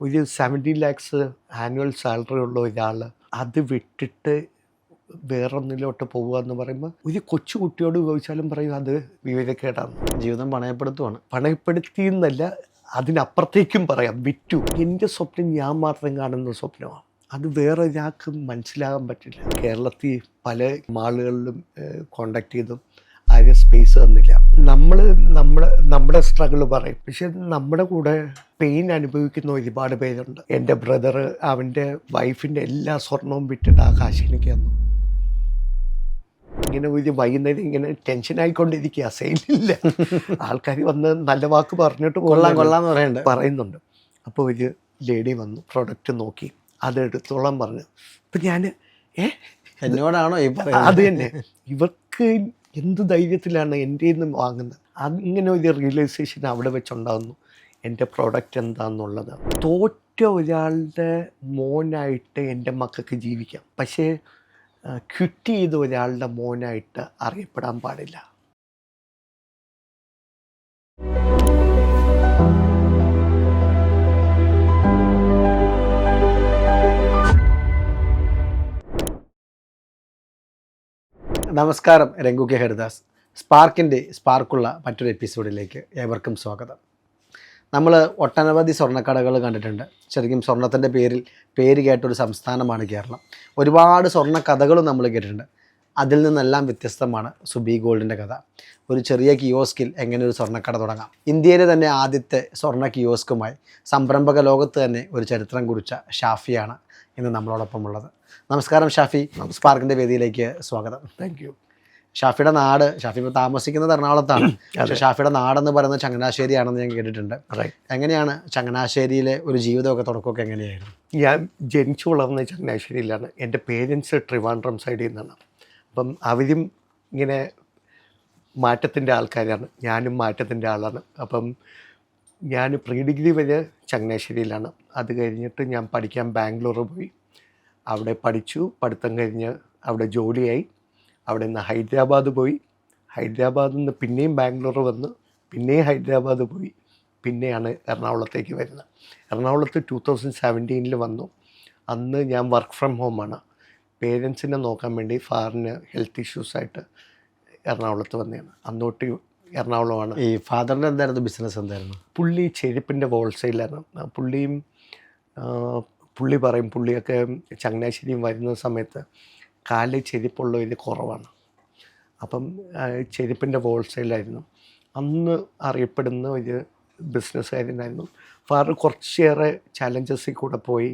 ഒരു 70 lakhs annual salary ഉള്ള ഒരാൾ അത് വിട്ടിട്ട് വേറൊന്നിലോട്ട് പോകുക എന്ന് പറയുമ്പോൾ ഒരു കൊച്ചു കുട്ടിയോട് ചോദിച്ചാലും പറയും അത് വിവേകക്കേടാണ്. ജീവിതം പണയപ്പെടുത്തുവാണ്. പണയപ്പെടുത്തിയെന്നല്ല, അതിനപ്പുറത്തേക്കും പറയാം, വിറ്റു. എൻ്റെ സ്വപ്നം ഞാൻ മാത്രം കാണുന്ന സ്വപ്നമാണ്. അത് വേറെ ഒരാൾക്ക് മനസ്സിലാകാൻ പറ്റില്ല. കേരളത്തിൽ പല മാളുകളിലും കോണ്ടാക്ട് ചെയ്തും ആരും സ്പേസ് തന്നില്ല. നമ്മുടെ സ്ട്രഗിൾ പറയും, പക്ഷെ നമ്മുടെ കൂടെ പെയിൻ അനുഭവിക്കുന്ന ഒരുപാട് പേരുണ്ട്. എൻ്റെ ബ്രദർ അവൻ്റെ വൈഫിൻ്റെ എല്ലാ സ്വർണവും വിട്ടിട്ട് ആ കാശ് എനിക്ക് തന്നു. ഇങ്ങനെ ഒരു വൈകുന്നേരം ഇങ്ങനെ ടെൻഷൻ ആയിക്കൊണ്ടിരിക്കുക, സെയിലില്ല. ആൾക്കാർ വന്ന് നല്ല വാക്ക് പറഞ്ഞിട്ട് കൊള്ളാന്ന് പറയുന്നുണ്ട്. അപ്പോൾ ഒരു ലേഡി വന്നു, പ്രൊഡക്റ്റ് നോക്കി അത് എടുത്തോളാൻ പറഞ്ഞു. അപ്പം ഞാൻ എന്നോടാണോ ഈ അത് തന്നെ, ഇവർക്ക് എന്ത് ധൈര്യത്തിലാണ് എൻ്റെ നിന്ന് വാങ്ങുന്നത്. ഇങ്ങനെ ഒരു റിയലൈസേഷൻ അവിടെ വെച്ചുണ്ടാകുന്നു, എൻ്റെ പ്രോഡക്റ്റ് എന്താണെന്നുള്ളത്. തോറ്റ ഒരാളുടെ മോനായിട്ട് എൻ്റെ മക്കൾക്ക് ജീവിക്കാം, പക്ഷേ ക്വിറ്റ് ചെയ്ത ഒരാളുടെ മോനായിട്ട് അറിയപ്പെടാൻ പാടില്ല. നമസ്കാരം, രംഗു കെ ഹരിദാസ്. സ്പാർക്കുള്ള മറ്റൊരു എപ്പിസോഡിലേക്ക് ഏവർക്കും സ്വാഗതം. നമ്മൾ ഒട്ടനവധി സ്വർണ്ണക്കടകൾ കണ്ടിട്ടുണ്ട്. ശരിക്കും സ്വർണത്തിൻ്റെ പേര് കേട്ടൊരു സംസ്ഥാനമാണ് കേരളം. ഒരുപാട് സ്വർണ്ണ കഥകളും നമ്മൾ കേട്ടിട്ടുണ്ട്. അതിൽ നിന്നെല്ലാം വ്യത്യസ്തമാണ് സുബി ഗോൾഡിൻ്റെ കഥ. ഒരു ചെറിയ കിയോസ്കിൽ എങ്ങനെ ഒരു സ്വർണ്ണക്കട തുടങ്ങാം. ഇന്ത്യയിലെ തന്നെ ആദ്യത്തെ സ്വർണ്ണ കിയോസ്കുമായി സംരംഭക ലോകത്ത് തന്നെ ഒരു ചരിത്രം കുറിച്ച ഷാഫിയാണ് ഇന്ന് നമ്മളോടൊപ്പം ഉള്ളത്. നമസ്കാരം ഷാഫി, സ്പാർക്കിൻ്റെ വേദിയിലേക്ക് സ്വാഗതം. Thank you. ഷാഫിയുടെ നാട്, ഷാഫി ഇപ്പോൾ താമസിക്കുന്നത് എറണാകുളത്താണ്, പക്ഷേ ഷാഫിയുടെ നാടെന്ന് പറയുന്നത് ചങ്ങനാശ്ശേരിയാണെന്ന് ഞാൻ കേട്ടിട്ടുണ്ട്. എങ്ങനെയാണ് ചങ്ങനാശ്ശേരിയിലെ ഒരു ജീവിതമൊക്കെ തുടക്കമൊക്കെ എങ്ങനെയായിരുന്നു? ഞാൻ ജനിച്ചു വളർന്നത് ചങ്ങനാശ്ശേരിയിലാണ്. എൻ്റെ പേരൻസ് ട്രിവാൻഡ്രം സൈഡിൽ നിന്നാണ്. അപ്പം അവരും ഇങ്ങനെ മാറ്റത്തിൻ്റെ ആൾക്കാരാണ്, ഞാനും മാറ്റത്തിൻ്റെ ആളാണ്. അപ്പം ഞാൻ പ്രീ ഡിഗ്രി വരെ ചങ്ങനാശ്ശേരിയിലാണ്. അത് കഴിഞ്ഞിട്ട് ഞാൻ പഠിക്കാൻ ബാംഗ്ലൂർ പോയി. അവിടെ പഠിച്ചു, പഠിത്തം കഴിഞ്ഞ് അവിടെ ജോലിയായി. അവിടെ നിന്ന് ഹൈദരാബാദ് പോയി. ഹൈദരാബാദിൽ നിന്ന് പിന്നെയും ബാംഗ്ലൂർ വന്ന്, പിന്നെയും ഹൈദരാബാദ് പോയി, പിന്നെയാണ് എറണാകുളത്തേക്ക് വരുന്നത്. എറണാകുളത്ത് 2017 വന്നു. അന്ന് ഞാൻ വർക്ക് ഫ്രം ഹോമാണ്. പേരൻസിനെ നോക്കാൻ വേണ്ടി ഫാദറിന് ഹെൽത്ത് ഇഷ്യൂസായിട്ട് എറണാകുളത്ത് വന്നതാണ്. അന്നോട്ട് എറണാകുളമാണ്. ഈ ഫാദറിൻ്റെ എന്തായിരുന്നു ബിസിനസ്? എന്തായിരുന്നു? പുള്ളി ചെരുപ്പിൻ്റെ ഹോൾസെയിലാണ്. പുള്ളി പറയും, പുള്ളിയൊക്കെ ചങ്ങനാശ്ശേരി വരുന്ന സമയത്ത് കാലിൽ ചെരുപ്പുള്ള ഇത് കുറവാണ്. അപ്പം ചെരുപ്പിൻ്റെ ഹോൾസെയിലായിരുന്നു. അന്ന് അറിയപ്പെടുന്ന ഒരു ബിസിനസ്സുകാരനായിരുന്നു. ഫാദർ കുറച്ചേറെ ചലഞ്ചസിൽ കൂടെ പോയി,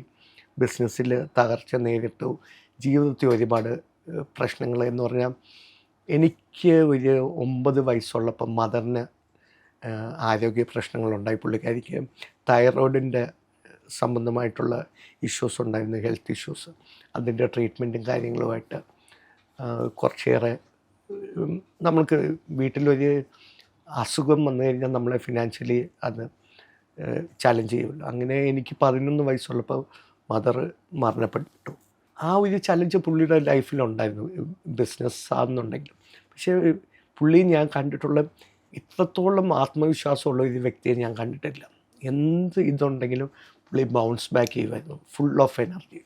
ബിസിനസ്സിൽ തകർച്ച നേരിട്ടു, ജീവിതത്തിൽ ഒരുപാട് പ്രശ്നങ്ങൾ. എന്ന് പറഞ്ഞാൽ എനിക്ക് ഒരു 9 വയസ്സുള്ളപ്പം മദറിന് ആരോഗ്യ പ്രശ്നങ്ങളുണ്ടായി. പുള്ളിക്കാരിക്ക് തൈറോയിഡിൻ്റെ സംബന്ധമായിട്ടുള്ള ഇഷ്യൂസ് ഉണ്ടായിരുന്നു, ഹെൽത്ത് ഇഷ്യൂസ്. അതിൻ്റെ ട്രീറ്റ്മെൻറ്റും കാര്യങ്ങളുമായിട്ട് കുറച്ചേറെ നമ്മൾക്ക് വീട്ടിലൊരു അസുഖം വന്നു കഴിഞ്ഞാൽ നമ്മളെ ഫിനാൻഷ്യലി അത് ചലഞ്ച് ചെയ്യുമല്ലോ. അങ്ങനെ എനിക്ക് 11 വയസ്സുള്ളപ്പോൾ മദർ മരണപ്പെട്ടു. ആ ഒരു ചലഞ്ച് പുള്ളിയുടെ ലൈഫിലുണ്ടായിരുന്നു, ബിസിനസ് ആണെന്നുണ്ടെങ്കിലും. പക്ഷേ പുള്ളി ഞാൻ കണ്ടിട്ടുള്ള ഇത്രത്തോളം ആത്മവിശ്വാസമുള്ള ഒരു വ്യക്തിയെ ഞാൻ കണ്ടിട്ടില്ല. എന്ത് ഇതുണ്ടെങ്കിലും പുള്ളി ബൗൺസ് ബാക്ക് ചെയ്യുമായിരുന്നു, ഫുൾ ഓഫ് എനർജി.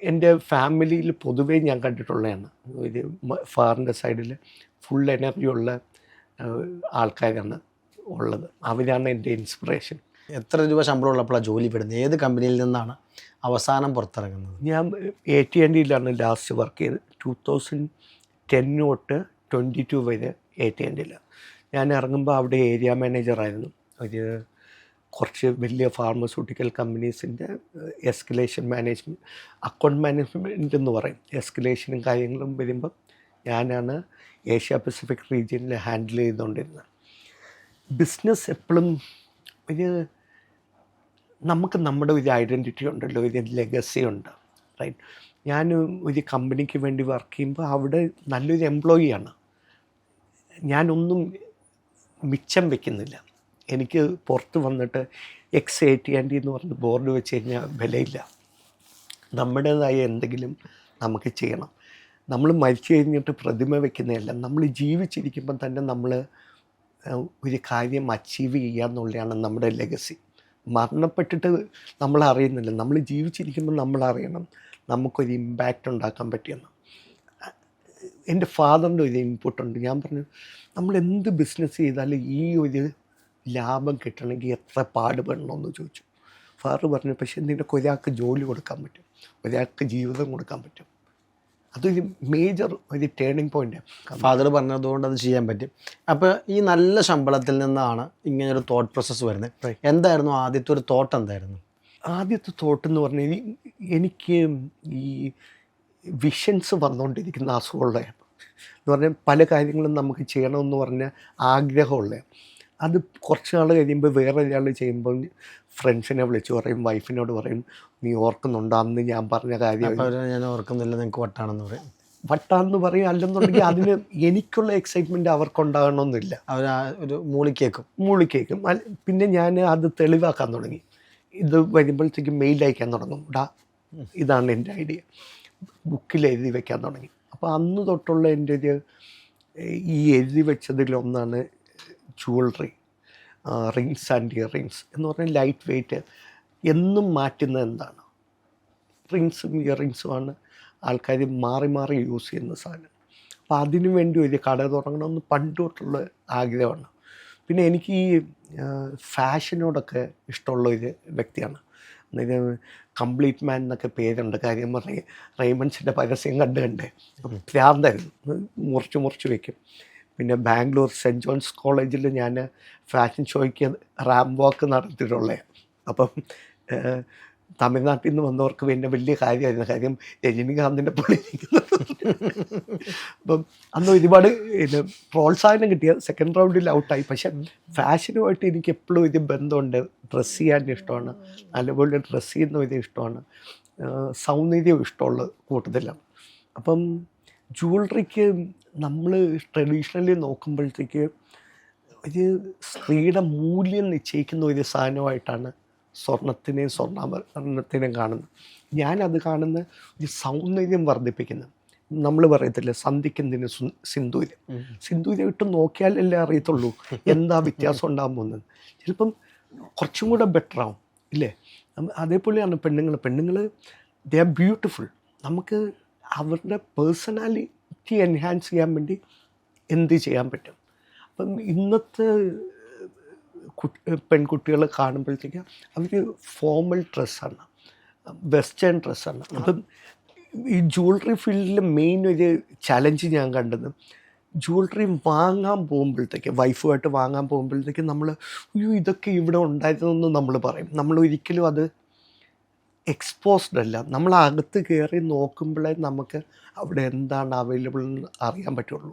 എൻ്റെ ഫാമിലിയിൽ പൊതുവേ ഞാൻ കണ്ടിട്ടുള്ളതാണ്. ഒരു ഫാറിൻ്റെ സൈഡിൽ ഫുൾ എനർജിയുള്ള ആൾക്കാരാണ് ഉള്ളത്. അവരാണ് എൻ്റെ ഇൻസ്പിറേഷൻ. എത്ര രൂപ ശമ്പളം ഉള്ളപ്പോഴാണ് ജോലി പെടുന്നത്? ഏത് കമ്പനിയിൽ നിന്നാണ് അവസാനം പുറത്തിറങ്ങുന്നത്? ഞാൻ AT&Tയിലാണ് ലാസ്റ്റ് വർക്ക് ചെയ്തത്. 2010 തൊട്ട് 22 വരെ AT&Tയിൽ. ഞാൻ ഇറങ്ങുമ്പോൾ അവിടെ ഏരിയ മാനേജറായിരുന്നു. ഒരു കുറച്ച് വലിയ ഫാർമസ്യൂട്ടിക്കൽ കമ്പനീസിൻ്റെ എസ്കലേഷൻ മാനേജ്മെൻറ്റ്, അക്കൗണ്ട് മാനേജ്മെൻറ്റ് എന്ന് പറയും. എസ്കലേഷനും കാര്യങ്ങളും വരുമ്പം ഞാനാണ് ഏഷ്യ പസഫിക് റീജിയനിൽ ഹാൻഡിൽ ചെയ്തുകൊണ്ടിരുന്നത്. ബിസിനസ് എപ്പോഴും ഒരു നമുക്ക് നമ്മുടെ ഒരു ഐഡൻറ്റിറ്റി ഉണ്ടല്ലോ, ഒരു ലെഗസി ഉണ്ട്, റൈറ്റ്? ഞാൻ ഒരു കമ്പനിക്ക് വേണ്ടി വർക്ക് ചെയ്യുമ്പോൾ അവിടെ നല്ലൊരു എംപ്ലോയിയാണ്. ഞാനൊന്നും മിച്ചം വയ്ക്കുന്നില്ല. എനിക്ക് പുറത്ത് വന്നിട്ട് AT&T എന്ന് പറഞ്ഞ് ബോർഡ് വെച്ച് കഴിഞ്ഞാൽ വിലയില്ല. നമ്മുടേതായ എന്തെങ്കിലും നമുക്ക് ചെയ്യണം. നമ്മൾ മരിച്ചു കഴിഞ്ഞിട്ട് പ്രതിമ വയ്ക്കുന്നതല്ല, നമ്മൾ ജീവിച്ചിരിക്കുമ്പം തന്നെ നമ്മൾ ഒരു കാര്യം അച്ചീവ് ചെയ്യുക എന്നുള്ളതാണ് നമ്മുടെ ലെഗസി. മരണപ്പെട്ടിട്ട് നമ്മൾ അറിയുന്നില്ല, നമ്മൾ ജീവിച്ചിരിക്കുമ്പോൾ നമ്മൾ അറിയണം നമുക്കൊരു ഇമ്പാക്റ്റ് ഉണ്ടാക്കാൻ പറ്റിയെന്ന്. എൻ്റെ ഫാദറിൻ്റെ ഒരു ഇൻപുട്ടുണ്ട്. ഞാൻ പറഞ്ഞു, നമ്മൾ എന്ത് ബിസിനസ് ചെയ്താലും ഈ ഒരു ലാഭം കിട്ടണമെങ്കിൽ എത്ര പാടുപെടണമെന്ന് ചോദിച്ചു. ഫാദർ പറഞ്ഞു, പക്ഷേ നിനക്ക് ഒരാൾക്ക് ജോലി കൊടുക്കാൻ പറ്റും, ഒരാൾക്ക് ജീവിതം കൊടുക്കാൻ പറ്റും. അതൊരു മേജർ ഒരു ടേണിംഗ് പോയിൻ്റ്. ഫാദർ പറഞ്ഞതുകൊണ്ട് അത് ചെയ്യാൻ പറ്റും. അപ്പോൾ ഈ നല്ല ശമ്പളത്തിൽ നിന്നാണ് ഇങ്ങനൊരു തോട്ട് പ്രോസസ്സ് വരുന്നത്. എന്തായിരുന്നു ആദ്യത്തെ ഒരു തോട്ട്? എന്തായിരുന്നു ആദ്യത്തെ തോട്ടെന്ന് പറഞ്ഞാൽ, എനിക്ക് ഈ വിഷൻസ് വന്നുകൊണ്ടിരിക്കുന്ന അസുഖമുള്ളതാണ്. എന്ന് പറഞ്ഞാൽ പല കാര്യങ്ങളും നമുക്ക് ചെയ്യണമെന്ന് പറഞ്ഞ ആഗ്രഹമുള്ളത്. അത് കുറച്ച് നാൾ കഴിയുമ്പോൾ വേറെ ഒരാൾ ചെയ്യുമ്പോൾ ഫ്രണ്ട്സിനെ വിളിച്ച് പറയും, വൈഫിനോട് പറയും, നീ ഓർക്കുന്നുണ്ടോ അന്ന് ഞാൻ പറഞ്ഞ കാര്യം? ഞാൻ ഓർക്കുന്നില്ല, നിങ്ങൾക്ക് വട്ടാണെന്ന് പറയും. വട്ടാണെന്ന് പറയും. അല്ലെന്നുണ്ടെങ്കിൽ അതിന് എനിക്കുള്ള എക്സൈറ്റ്മെൻറ്റ് അവർക്കുണ്ടാകണമെന്നില്ല. അവർ ഒരു മൂളിക്കേക്കും. പിന്നെ ഞാൻ അത് തെളിവാക്കാൻ തുടങ്ങി. ഇത് വരുമ്പോഴത്തേക്കും മെയിൽ അയക്കാൻ തുടങ്ങും, ഇതാണ് എൻ്റെ ഐഡിയ, ബുക്കിൽ എഴുതി വയ്ക്കാൻ തുടങ്ങി. അപ്പോൾ അന്ന് തൊട്ടുള്ള എൻ്റെ ഒരു ഈ എഴുതി വെച്ചതിലൊന്നാണ് jewellery, rings and ear rings എന്ന് പറഞ്ഞാൽ ലൈറ്റ് വെയ്റ്റ്, എന്നും മാറ്റുന്നത് എന്താണ്? റിങ്സും ഇയർ റിങ്സുമാണ് ആൾക്കാർ മാറി മാറി യൂസ് ചെയ്യുന്ന സാധനം. അപ്പോൾ അതിനു വേണ്ടി ഒരു കട തുടങ്ങണമെന്ന് പണ്ട് തൊട്ടുള്ള ആഗ്രഹമാണ്. പിന്നെ എനിക്ക് ഈ ഫാഷനോടൊക്കെ ഇഷ്ടമുള്ള ഒരു വ്യക്തിയാണ്. അന്നേരം കംപ്ലീറ്റ് മാൻ എന്നൊക്കെ പേരുണ്ട്. കാര്യം പറഞ്ഞാൽ റെയ്മണ്ട്സിൻ്റെ പരസ്യം കണ്ടേ ഭ്രാന്തായിരുന്നു, മുറിച്ച് വയ്ക്കും. പിന്നെ ബാംഗ്ലൂർ സെൻറ്റ് ജോൺസ് കോളേജിൽ ഞാൻ ഫാഷൻ ഷോയ്ക്ക് റാം വാക്ക് നടത്തിയിട്ടുള്ളത്. അപ്പം തമിഴ്നാട്ടിൽ നിന്ന് വന്നവർക്ക് പിന്നെ വലിയ കാര്യമായിരുന്നു. കാര്യം രജനികാന്തിൻ്റെ പോലെ ഇരിക്കുന്നത്. അപ്പം അന്ന് ഒരുപാട് പ്രോത്സാഹനം കിട്ടിയ സെക്കൻഡ് റൗണ്ടിൽ ഔട്ടായി. പക്ഷെ ഫാഷനുമായിട്ട് എനിക്ക് എപ്പോഴും ഒരു ബന്ധമുണ്ട്. ഡ്രസ്സ് ചെയ്യാൻ ഇഷ്ടമാണ്, നല്ലപോലെ ഡ്രസ്സ് ചെയ്യുന്ന ഒരു ഇഷ്ടമാണ്, സൗന്ദര്യം ഇഷ്ടമുള്ള കൂട്ടത്തിലാണ്. അപ്പം ജ്വല്ലറിക്ക് നമ്മൾ ട്രഡീഷണലി നോക്കുമ്പോഴത്തേക്ക് ഒരു സ്ത്രീയുടെ മൂല്യം നിശ്ചയിക്കുന്ന ഒരു സാധനമായിട്ടാണ് സ്വർണത്തിനെയും സ്വർണ്ണാഭരണത്തിനെയും കാണുന്നത്. ഞാനത് കാണുന്ന ഒരു സൗന്ദര്യം വർദ്ധിപ്പിക്കുന്നത്. നമ്മൾ പറയത്തില്ലേ, സന്ധിക്കെന്തിന് സിന്ദൂരം ഇട്ട് നോക്കിയാലല്ലേ അറിയത്തുള്ളൂ എന്താ വ്യത്യാസം ഉണ്ടാകാൻ പോകുന്നത്. ചിലപ്പം കുറച്ചും കൂടെ ബെറ്റർ ആവും, ഇല്ലേ? അതേപോലെയാണ് പെണ്ണുങ്ങൾ ദേ ആർ ബ്യൂട്ടിഫുൾ. നമുക്ക് അവരുടെ പേഴ്സണാലിറ്റി എൻഹാൻസ് ചെയ്യാൻ വേണ്ടി എന്ത് ചെയ്യാൻ പറ്റും? അപ്പം ഇന്നത്തെ പെൺകുട്ടികളെ കാണുമ്പോഴത്തേക്ക് അവർ ഫോർമൽ ഡ്രസ്സാണ്, വെസ്റ്റേൺ ഡ്രസ്സാണ്. അപ്പം ഈ ജ്വല്ലറി ഫീൽഡിൽ മെയിൻ ഒരു ചലഞ്ച് ഞാൻ കണ്ടത്, ജ്വല്ലറി വാങ്ങാൻ പോകുമ്പോഴത്തേക്ക്, വൈഫുമായിട്ട് വാങ്ങാൻ പോകുമ്പോഴത്തേക്ക് നമ്മൾ അയ്യോ ഇതൊക്കെ ഇവിടെ ഉണ്ടായിരുന്നെന്ന് നമ്മൾ പറയും. നമ്മൾ ഒരിക്കലും അത് എക്സ്പോസ്ഡ് അല്ല. നമ്മൾ അകത്ത് കയറി നോക്കുമ്പോഴേ നമുക്ക് അവിടെ എന്താണ് അവൈലബിൾ എന്ന് അറിയാൻ പറ്റുള്ളൂ.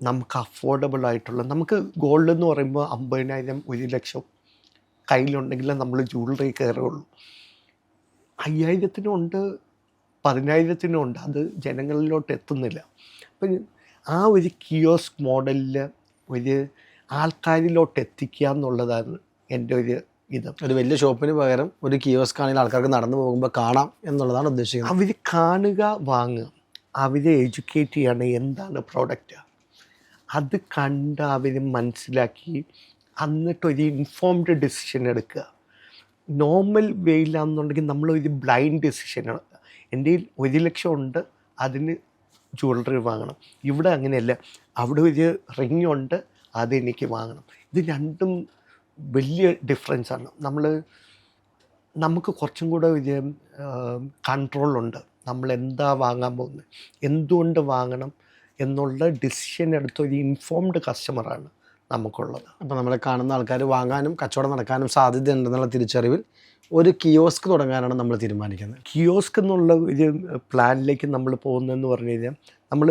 നമുക്ക് അഫോർഡബിൾ ആയിട്ടുള്ള, നമുക്ക് ഗോൾഡ് എന്ന് പറയുമ്പോൾ 50,000 1 ലക്ഷം കയ്യിലുണ്ടെങ്കിലേ നമ്മൾ ജ്വല്ലറി കയറുള്ളൂ. 5,000-നും ഉണ്ട്, 10,000-നും ഉണ്ട്. അത് ജനങ്ങളിലോട്ട് എത്തുന്നില്ല. അപ്പം ആ ഒരു കിയോസ്ക് മോഡലിൽ ഒരു ആൾക്കാരിലോട്ട് എത്തിക്കുക എന്നുള്ളതാണ് എൻ്റെ ഒരു ഇത്. ഒരു വലിയ ഷോപ്പിന് പകരം ഒരു കിയോസ്ക് ആണെങ്കിൽ ആൾക്കാർക്ക് നടന്നു പോകുമ്പോൾ കാണാം എന്നുള്ളതാണ് ഉദ്ദേശിക്കുന്നത്. അവർ കാണുക, വാങ്ങുക, അവരെ എഡ്യൂക്കേറ്റ് ചെയ്യണം എന്താണ് പ്രോഡക്റ്റ്. അത് കണ്ട് അവർ മനസ്സിലാക്കി എന്നിട്ടൊരു ഇൻഫോംഡ് ഡിസിഷൻ എടുക്കുക. നോർമൽ വേയിലാണെന്നുണ്ടെങ്കിൽ നമ്മളൊരു ബ്ലൈൻഡ് ഡിസിഷനാണ്. എൻ്റെ കയ്യിൽ 1 ലക്ഷം ഉണ്ട്, അതിന് ജ്വല്ലറി വാങ്ങണം. ഇവിടെ അങ്ങനെയല്ല, അവിടെ ഒരു റിങ് ഉണ്ട്, അതെനിക്ക് വാങ്ങണം. ഇത് രണ്ടും വലിയ ഡിഫറൻസാണ്. നമുക്ക് കുറച്ചും കൂടെ ഒരു കൺട്രോളുണ്ട്. നമ്മൾ എന്താ വാങ്ങാൻ പോകുന്നത്, എന്തുകൊണ്ട് വാങ്ങണം എന്നുള്ള ഡിസിഷൻ എടുത്ത ഒരു ഇൻഫോംഡ് കസ്റ്റമറാണ് നമുക്കുള്ളത്. അപ്പോൾ നമ്മളെ കാണുന്ന ആൾക്കാർ വാങ്ങാനും കച്ചവടം നടക്കാനും സാധ്യതയുണ്ടെന്നുള്ള തിരിച്ചറിവിൽ ഒരു കിയോസ്ക് തുടങ്ങാനാണ് നമ്മൾ തീരുമാനിക്കുന്നത്. കിയോസ്ക് എന്നുള്ള ഒരു പ്ലാനിലേക്ക് നമ്മൾ പോകുന്നതെന്ന് പറഞ്ഞു കഴിഞ്ഞാൽ, നമ്മൾ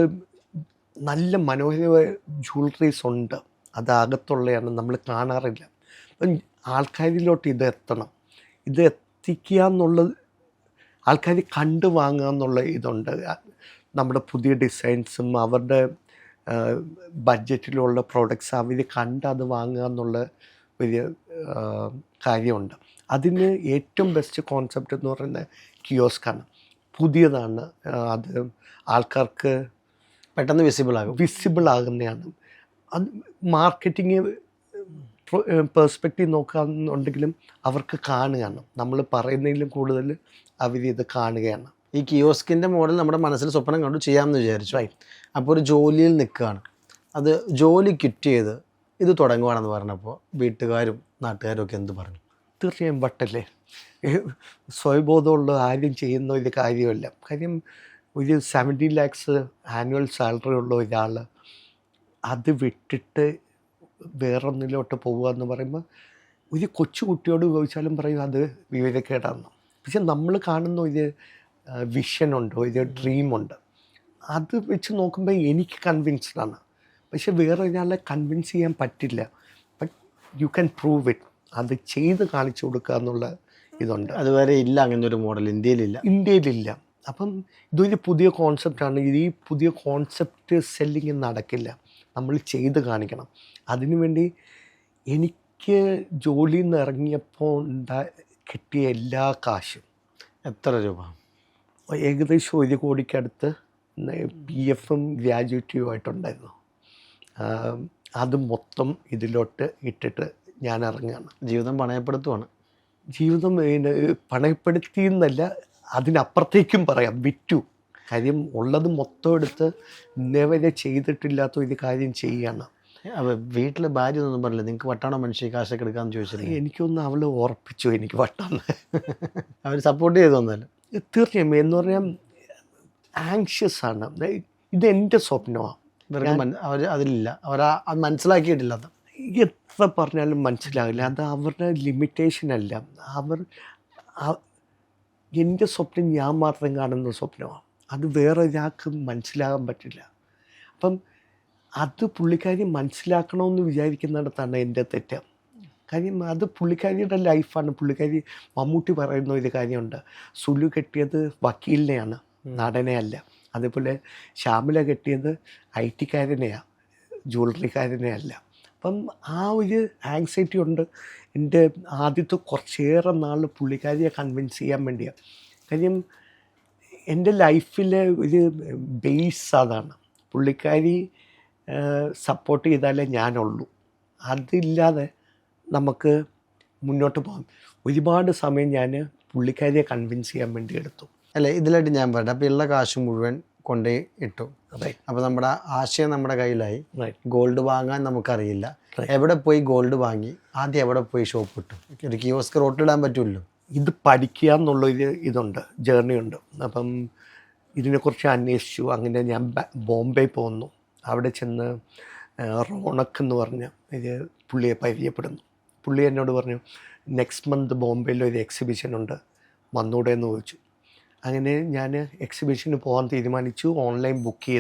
നല്ല മനോഹരമായ ജ്വല്ലറീസ് ഉണ്ട്, അതകത്തുള്ളതാണ്, നമ്മൾ കാണാറില്ല. അപ്പം ആൾക്കാരിലോട്ട് ഇത് എത്തണം, ഇത് എത്തിക്കുക എന്നുള്ളത്, ആൾക്കാർ കണ്ടു വാങ്ങുക എന്നുള്ള ഇതുണ്ട്. നമ്മുടെ പുതിയ ഡിസൈൻസും അവരുടെ ബഡ്ജറ്റിലുള്ള പ്രോഡക്റ്റ്സ് അവർ കണ്ട് അത് വാങ്ങുക എന്നുള്ള ഒരു കാര്യമുണ്ട്. അതിന് ഏറ്റവും ബെസ്റ്റ് കോൺസെപ്റ്റ് എന്ന് പറയുന്നത് കിയോസ്കാണ്. പുതിയതാണ്, അത് ആൾക്കാർക്ക് പെട്ടെന്ന് വിസിബിൾ ആകുന്നതാണ്. അത് മാർക്കറ്റിങ് പേഴ്സ്പെക്റ്റീവ് നോക്കുകയാണെന്നുണ്ടെങ്കിലും അവർക്ക് കാണുകയാണ്, നമ്മൾ പറയുന്നതിലും കൂടുതൽ അവരിത് കാണുകയാണ്. ഈ കിയോസ്കിൻ്റെ മോഡൽ നമ്മുടെ മനസ്സിൽ സ്വപ്നം കണ്ടു ചെയ്യാമെന്ന് വിചാരിച്ചു. റൈറ്റ്. അപ്പോൾ ഒരു ജോലിയിൽ നിൽക്കുകയാണ്, അത് ജോലി ക്വിറ്റ് ചെയ്ത് ഇത് തുടങ്ങുകയാണെന്ന് പറഞ്ഞപ്പോൾ വീട്ടുകാരും നാട്ടുകാരും ഒക്കെ എന്ത് പറഞ്ഞു? തീർച്ചയായും വട്ടല്ലേ, സ്വയബോധമുള്ള ആരും ചെയ്യുന്ന ഒരു കാര്യമല്ല. കാര്യം ഒരു 70 lakhs ആനുവൽ സാലറി ഉള്ള ഒരാൾ അത് വിട്ടിട്ട് വേറൊന്നിലോട്ട് പോകുക എന്ന് പറയുമ്പോൾ ഒരു കൊച്ചു കുട്ടിയോട് ചോദിച്ചാലും പറയും അത് വിവരക്കേടാണെന്ന്. പക്ഷെ നമ്മൾ കാണുന്ന ഒരു വിഷനുണ്ട്, ഒരു ഡ്രീമുണ്ട്, അത് വെച്ച് നോക്കുമ്പോൾ എനിക്ക് കൺവിൻസ്ഡാണ്. പക്ഷെ വേറെ ഒരാളെ കൺവിൻസ് ചെയ്യാൻ പറ്റില്ല. But you can prove it, അത് ചെയ്ത് കാണിച്ചു കൊടുക്കുക എന്നുള്ള ഇതുണ്ട്. അതുവരെ ഇല്ല അങ്ങനെ ഒരു മോഡൽ ഇന്ത്യയിലില്ല. അപ്പം ഇതൊരു പുതിയ കോൺസെപ്റ്റാണ്. ഈ പുതിയ കോൺസെപ്റ്റ് സെല്ലിങ് നടക്കില്ല, നമ്മൾ ചെയ്ത് കാണിക്കണം. അതിനുവേണ്ടി എനിക്ക് ജോലിയിൽ നിന്ന് ഇറങ്ങിയപ്പോൾ കിട്ടിയ എല്ലാ കാശും, എത്ര രൂപ? ഏകദേശം 1 കോടിക്കടുത്ത് PF ഗ്രാജുവേറ്റീവ് ആയിട്ടുണ്ടായിരുന്നു. അത് മൊത്തം ഇതിലോട്ട് ഇട്ടിട്ട് ഞാൻ ഇറങ്ങുകയാണ്. ജീവിതം പണയപ്പെടുത്തുവാണ്. ജീവിതം പണയപ്പെടുത്തി എന്നല്ല, അതിനപ്പുറത്തേക്കും പറയാം, വിറ്റു. കാര്യം ഉള്ളത് മൊത്തം എടുത്ത് ഇന്നേവരെ ചെയ്തിട്ടില്ലാത്ത ഒരു കാര്യം ചെയ്യാണ്. അപ്പോൾ വീട്ടിൽ ഭാര്യ ഒന്നും പറഞ്ഞില്ല നിങ്ങൾക്ക് വട്ടാണോ മനുഷ്യ കാശൊക്കെ എടുക്കാമെന്ന് ചോദിച്ചില്ല? എനിക്കൊന്ന് അവൾ ഉറപ്പിച്ചു എനിക്ക് വട്ടാന്ന്. അവർ സപ്പോർട്ട് ചെയ്തു തന്നല്ലോ. തീർച്ചയായും. എന്ന് പറഞ്ഞാൽ ആങ്ഷ്യസ് ആണ്, ഇതെൻ്റെ സ്വപ്നമാണ്. അവർ അതിലില്ല, അത് മനസ്സിലാക്കിയിട്ടില്ല. അത് എത്ര പറഞ്ഞാലും മനസ്സിലാകില്ല. അത് അവരുടെ ലിമിറ്റേഷൻ അല്ല. എൻ്റെ സ്വപ്നം ഞാൻ മാത്രം കാണുന്ന സ്വപ്നമാണ്, അത് വേറെ ഒരാൾക്ക് മനസ്സിലാകാൻ പറ്റില്ല. അപ്പം അത് പുള്ളിക്കാരി മനസ്സിലാക്കണമെന്ന് വിചാരിക്കുന്നിടത്താണ് എൻ്റെ തെറ്റ്. കാര്യം അത് പുള്ളിക്കാരിയുടെ ലൈഫാണ്. പുള്ളിക്കാരി മമ്മൂട്ടി പറയുന്ന ഒരു കാര്യമുണ്ട്, സുലു കെട്ടിയത് വക്കീലിനെയാണ്, നടനെ അല്ല. അതേപോലെ ശ്യാമില കെട്ടിയത് IT കാരനെയാണ്, ജ്വല്ലറിക്കാരനെ അല്ല. അപ്പം ആ ഒരു ആങ്സൈറ്റി ഉണ്ട്. എൻ്റെ ആദ്യത്തെ കുറച്ചേറെ നാൾ പുള്ളിക്കാരിയെ കൺവിൻസ് ചെയ്യാൻ വേണ്ടിയാണ്. കാര്യം എൻ്റെ ലൈഫിലെ ഒരു ബേസ് അതാണ്. പുള്ളിക്കാരി സപ്പോർട്ട് ചെയ്താലേ ഞാനുള്ളൂ. അതില്ലാതെ നമുക്ക് മുന്നോട്ട് പോകാം. ഒരുപാട് സമയം ഞാൻ പുള്ളിക്കാരിയെ കൺവിൻസ് ചെയ്യാൻ വേണ്ടി എടുത്തു. അല്ലേ, ഇതിലായിട്ട് ഞാൻ പറയട്ടെ. അപ്പോൾ ഉള്ള കാശ് മുഴുവൻ കൊണ്ടേ ഇട്ടു. റൈറ്റ്. അപ്പോൾ നമ്മുടെ ആശയം നമ്മുടെ കയ്യിലായി. റൈറ്റ്. ഗോൾഡ് വാങ്ങാൻ നമുക്കറിയില്ല. എവിടെ പോയി ഗോൾഡ് വാങ്ങി? ആദ്യം എവിടെ പോയി ഷോപ്പ് ഇട്ടു? ഒരു കിയോസ്ക് റോട്ടിലിടാൻ പറ്റുമല്ലോ. ഇത് പഠിക്കുക എന്നുള്ളൊരു ഇതുണ്ട്, ജേർണി ഉണ്ട്. അപ്പം ഇതിനെക്കുറിച്ച് അന്വേഷിച്ചു. അങ്ങനെ ഞാൻ ബോംബെ പോന്നു. അവിടെ ചെന്ന് റോണക്ക് എന്ന് പറഞ്ഞ ഒരു പുള്ളിയെ പരിചയപ്പെടുന്നു. പുള്ളി എന്നോട് പറഞ്ഞു, നെക്സ്റ്റ് മന്ത് ബോംബെയിൽ ഒരു എക്സിബിഷൻ ഉണ്ട്, വന്നൂടെ എന്ന് ചോദിച്ചു. അങ്ങനെ ഞാൻ എക്സിബിഷന് പോകാൻ തീരുമാനിച്ചു. ഓൺലൈൻ ബുക്ക്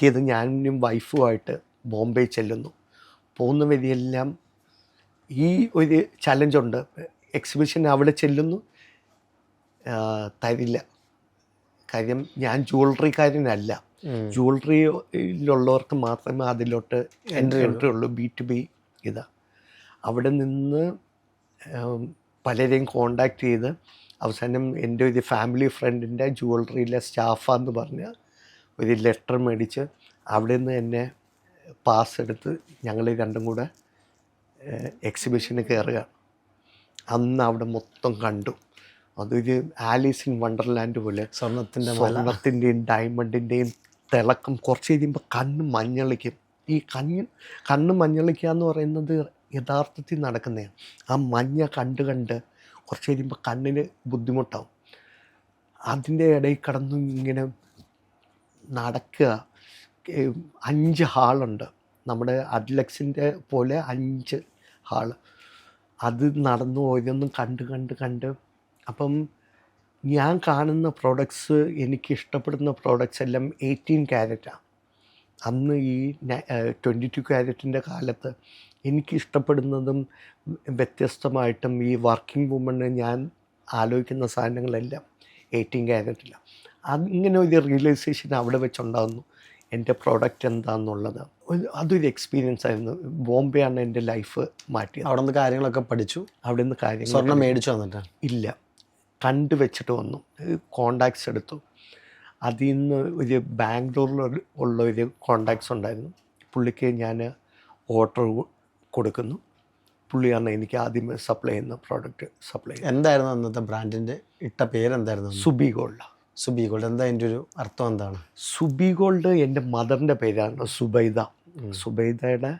ചെയ്ത് ഞാനും വൈഫുമായിട്ട് ബോംബെ ചെല്ലുന്നു. പോകുന്ന വഴിയെല്ലാം ഈ ഒരു ചലഞ്ചുണ്ട്. എക്സിബിഷൻ അവിടെ ചെല്ലുന്നു, തരില്ല. കാര്യം ഞാൻ ജ്വല്ലറിക്കാരനല്ല, ജ്വല്ലറിയിലുള്ളവർക്ക് മാത്രമേ അതിലോട്ട് എൻട്രി ഉള്ളൂ. B2B ഇതാ. അവിടെ നിന്ന് പലരെയും കോണ്ടാക്ട് ചെയ്ത് അവസാനം എൻ്റെ ഒരു ഫാമിലി ഫ്രണ്ടിൻ്റെ ജ്വല്ലറിയിലെ സ്റ്റാഫാന്ന് പറഞ്ഞ് ഒരു ലെറ്റർ മേടിച്ച് അവിടെ നിന്ന് എന്നെ പാസ് എടുത്ത് ഞങ്ങൾ രണ്ടും കൂടെ എക്സിബിഷന് കയറുക. അന്ന് അവിടെ മൊത്തം കണ്ടു. അതൊരു ആലീസ് ഇൻ വണ്ടർലാൻഡ് പോലെ, സ്വർണത്തിൻ്റെയും ഡയമണ്ടിൻ്റെയും തിളക്കം. കുറച്ച് കഴിയുമ്പോൾ കണ്ണ് മഞ്ഞളിക്കും. ഈ കണ്ണ് മഞ്ഞളിക്കുക എന്ന് പറയുന്നത് യഥാർത്ഥത്തിൽ നടക്കുന്നതാണ്. ആ മഞ്ഞ കണ്ട് കുറച്ച് കഴിയുമ്പോൾ കണ്ണിന് ബുദ്ധിമുട്ടാവും. അതിൻ്റെ ഇടയിൽ കടന്നു ഇങ്ങനെ നടക്കുക. 5 ഹാളുണ്ട് നമ്മുടെ അഡ്ലക്സിൻ്റെ പോലെ, 5 ഹാള്. അത് നടന്നു ഓരോന്നും കണ്ട് അപ്പം ഞാൻ കാണുന്ന പ്രോഡക്ട്സ്, എനിക്ക് ഇഷ്ടപ്പെടുന്ന പ്രോഡക്ട്സ് എല്ലാം 18 ക്യാരറ്റാണ്. അന്ന് ഈ 22 ക്യാരറ്റിൻ്റെ കാലത്ത് എനിക്കിഷ്ടപ്പെടുന്നതും വ്യത്യസ്തമായിട്ടും ഈ വർക്കിംഗ് വുമണ് ഞാൻ ആലോചിക്കുന്ന സാധനങ്ങളെല്ലാം 18 ക്യാരറ്റിലാണ്. ഇങ്ങനെ ഒരു റിയലൈസേഷൻ അവിടെ വെച്ചുണ്ടാകുന്നു, എൻ്റെ പ്രോഡക്റ്റ് എന്താണെന്നുള്ളത്. അതൊരു എക്സ്പീരിയൻസ് ആയിരുന്നു. ബോംബെ ആണ് എൻ്റെ ലൈഫ് മാറ്റിയത്. അവിടെ നിന്ന് കാര്യങ്ങളൊക്കെ പഠിച്ചു. അവിടെ നിന്ന് കാര്യങ്ങൾ. സ്വർണ്ണം മേടിച്ചു വന്നിട്ട് ഇല്ല, കണ്ടു വെച്ചിട്ട് വന്നു, കോണ്ടാക്ട്സ് എടുത്തു. അതിൽ നിന്ന് ഒരു ബാംഗ്ലൂരിൽ ഉള്ള ഒരു കോണ്ടാക്ട്സ് ഉണ്ടായിരുന്നു. പുള്ളിക്ക് ഞാൻ ഓർഡർ കൊടുക്കുന്നു. പുള്ളിയാണ് എനിക്ക് ആദ്യമേ സപ്ലൈ ചെയ്യുന്ന പ്രോഡക്റ്റ് സപ്ലൈ ചെയ്യുന്നത്. എന്തായിരുന്നു അന്നത്തെ ബ്രാൻഡിൻ്റെ ഇട്ട പേരെന്തായിരുന്നു? സുബി ഗോൾഡ്. സുബി ഗോൾഡ് എന്താ അതിൻ്റെ ഒരു അർത്ഥം എന്താണ്? സുബി ഗോൾഡ് എൻ്റെ മദറിൻ്റെ പേരാണ് സുബൈദ. സുബൈദയുടെ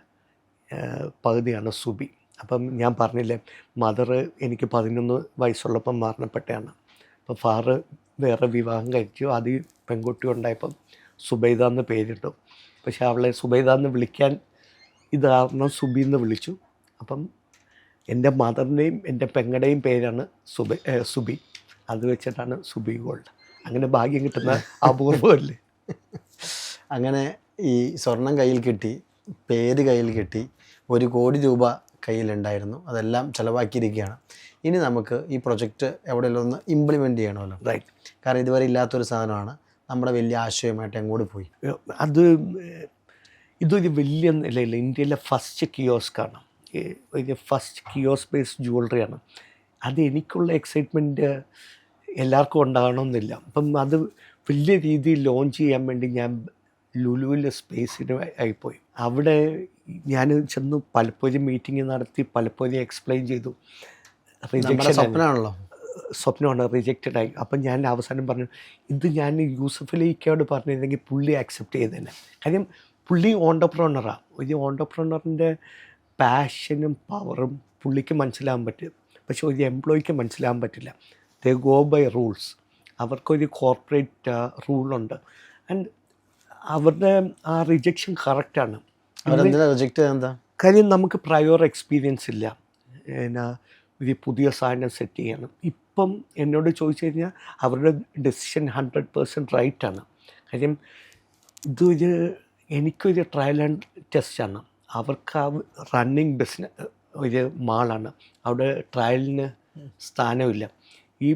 പകുതിയാണ് സുബി. അപ്പം ഞാൻ പറഞ്ഞില്ലേ, മദർ എനിക്ക് 11 വയസ്സുള്ളപ്പം മരണപ്പെട്ടതാണ്. അപ്പം ഫാറ് വേറെ വിവാഹം കഴിച്ചു. അത് പെൺകുട്ടി ഉണ്ടായപ്പം സുബൈദ എന്ന് പേരിട്ടു. പക്ഷെ അവളെ സുബൈദ എന്ന് വിളിക്കാൻ ഇത് കാരണം സുബി എന്ന് വിളിച്ചു. അപ്പം എൻ്റെ മദറിൻ്റെയും എൻ്റെ പെങ്ങളുടെയും പേരാണ് സുബി. അത് വെച്ചിട്ടാണ് സുബി ഗോൾഡ്. അങ്ങനെ ഭാഗ്യം കിട്ടുന്ന അപൂർവമല്ലേ. അങ്ങനെ ഈ സ്വർണം കയ്യിൽ കിട്ടി, പേര് കയ്യിൽ കിട്ടി, 1 കോടി രൂപ കയ്യിലുണ്ടായിരുന്നു, അതെല്ലാം ചിലവാക്കിയിരിക്കുകയാണ്. ഇനി നമുക്ക് ഈ പ്രൊജക്റ്റ് എവിടെയെല്ലാം ഒന്ന് ഇംപ്ലിമെൻ്റ് ചെയ്യണമല്ലോ. റൈറ്റ്. കാരണം ഇതുവരെ ഇല്ലാത്തൊരു സാധനമാണ്. നമ്മുടെ വലിയ ആശയമായിട്ട് എങ്ങോട്ട് പോയി? ഇതൊരു വലിയ നിലയിൽ ഇന്ത്യയിലെ ഫസ്റ്റ് കിയോസ്കാണ്. ഒരു ഫസ്റ്റ് കിയോസ് ബേസ്ഡ് ജ്വല്ലറിയാണ്. അത് എനിക്കുള്ള എക്സൈറ്റ്മെൻറ്റ് എല്ലാവർക്കും ഉണ്ടാകണമെന്നില്ല. അപ്പം അത് വലിയ രീതിയിൽ ലോഞ്ച് ചെയ്യാൻ വേണ്ടി ഞാൻ ലുലുവിൽ സ്പേസിന് ആയിപ്പോയി. അവിടെ ഞാൻ ചെന്ന് പലപ്പോഴും മീറ്റിംഗ് നടത്തി, പലപ്പോഴും എക്സ്പ്ലെയിൻ ചെയ്തു. സ്വപ്നമാണല്ലോ, സ്വപ്നമാണ്, റിജക്റ്റഡ് ആയി. അപ്പം ഞാൻ അവസാനം പറഞ്ഞു, ഇത് ഞാൻ യൂസഫ് അലിക്കോട് പറഞ്ഞിരുന്നെങ്കിൽ പുള്ളി അക്സെപ്റ്റ് ചെയ്തേനെ. കാര്യം പുള്ളി ഓണ്ടർപ്രണറാണ്. ഒരു ഓണ്ടർപ്രണറിൻ്റെ പാഷനും പവറും പുള്ളിക്ക് മനസ്സിലാകാൻ പറ്റും. പക്ഷെ ഒരു എംപ്ലോയിക്ക് മനസ്സിലാകാൻ പറ്റില്ല. They go by rules. അവർക്കൊരു കോർപ്പറേറ്റ് റൂളുണ്ട്. ആൻഡ് അവരുടെ ആ റിജക്ഷൻ കറക്റ്റാണ്. റിജക്റ്റ് എന്താ കാര്യം നമുക്ക് പ്രയോർ എക്സ്പീരിയൻസ് ഇല്ല. പിന്നെ ഒരു പുതിയ സാധനം സെറ്റ് ചെയ്യണം. ഇപ്പം എന്നോട് ചോദിച്ചു കഴിഞ്ഞാൽ അവരുടെ ഡെസിഷൻ 100% റൈറ്റാണ്. കാര്യം ഇതൊരു എനിക്കൊരു ട്രയൽ ആൻഡ് ടെസ്റ്റാണ്. അവർക്ക് ആ റണ്ണിങ് ബിസിനസ് ഒരു മാളാണ്. അവിടെ ട്രയലിന് സ്ഥാനമില്ല. ഈ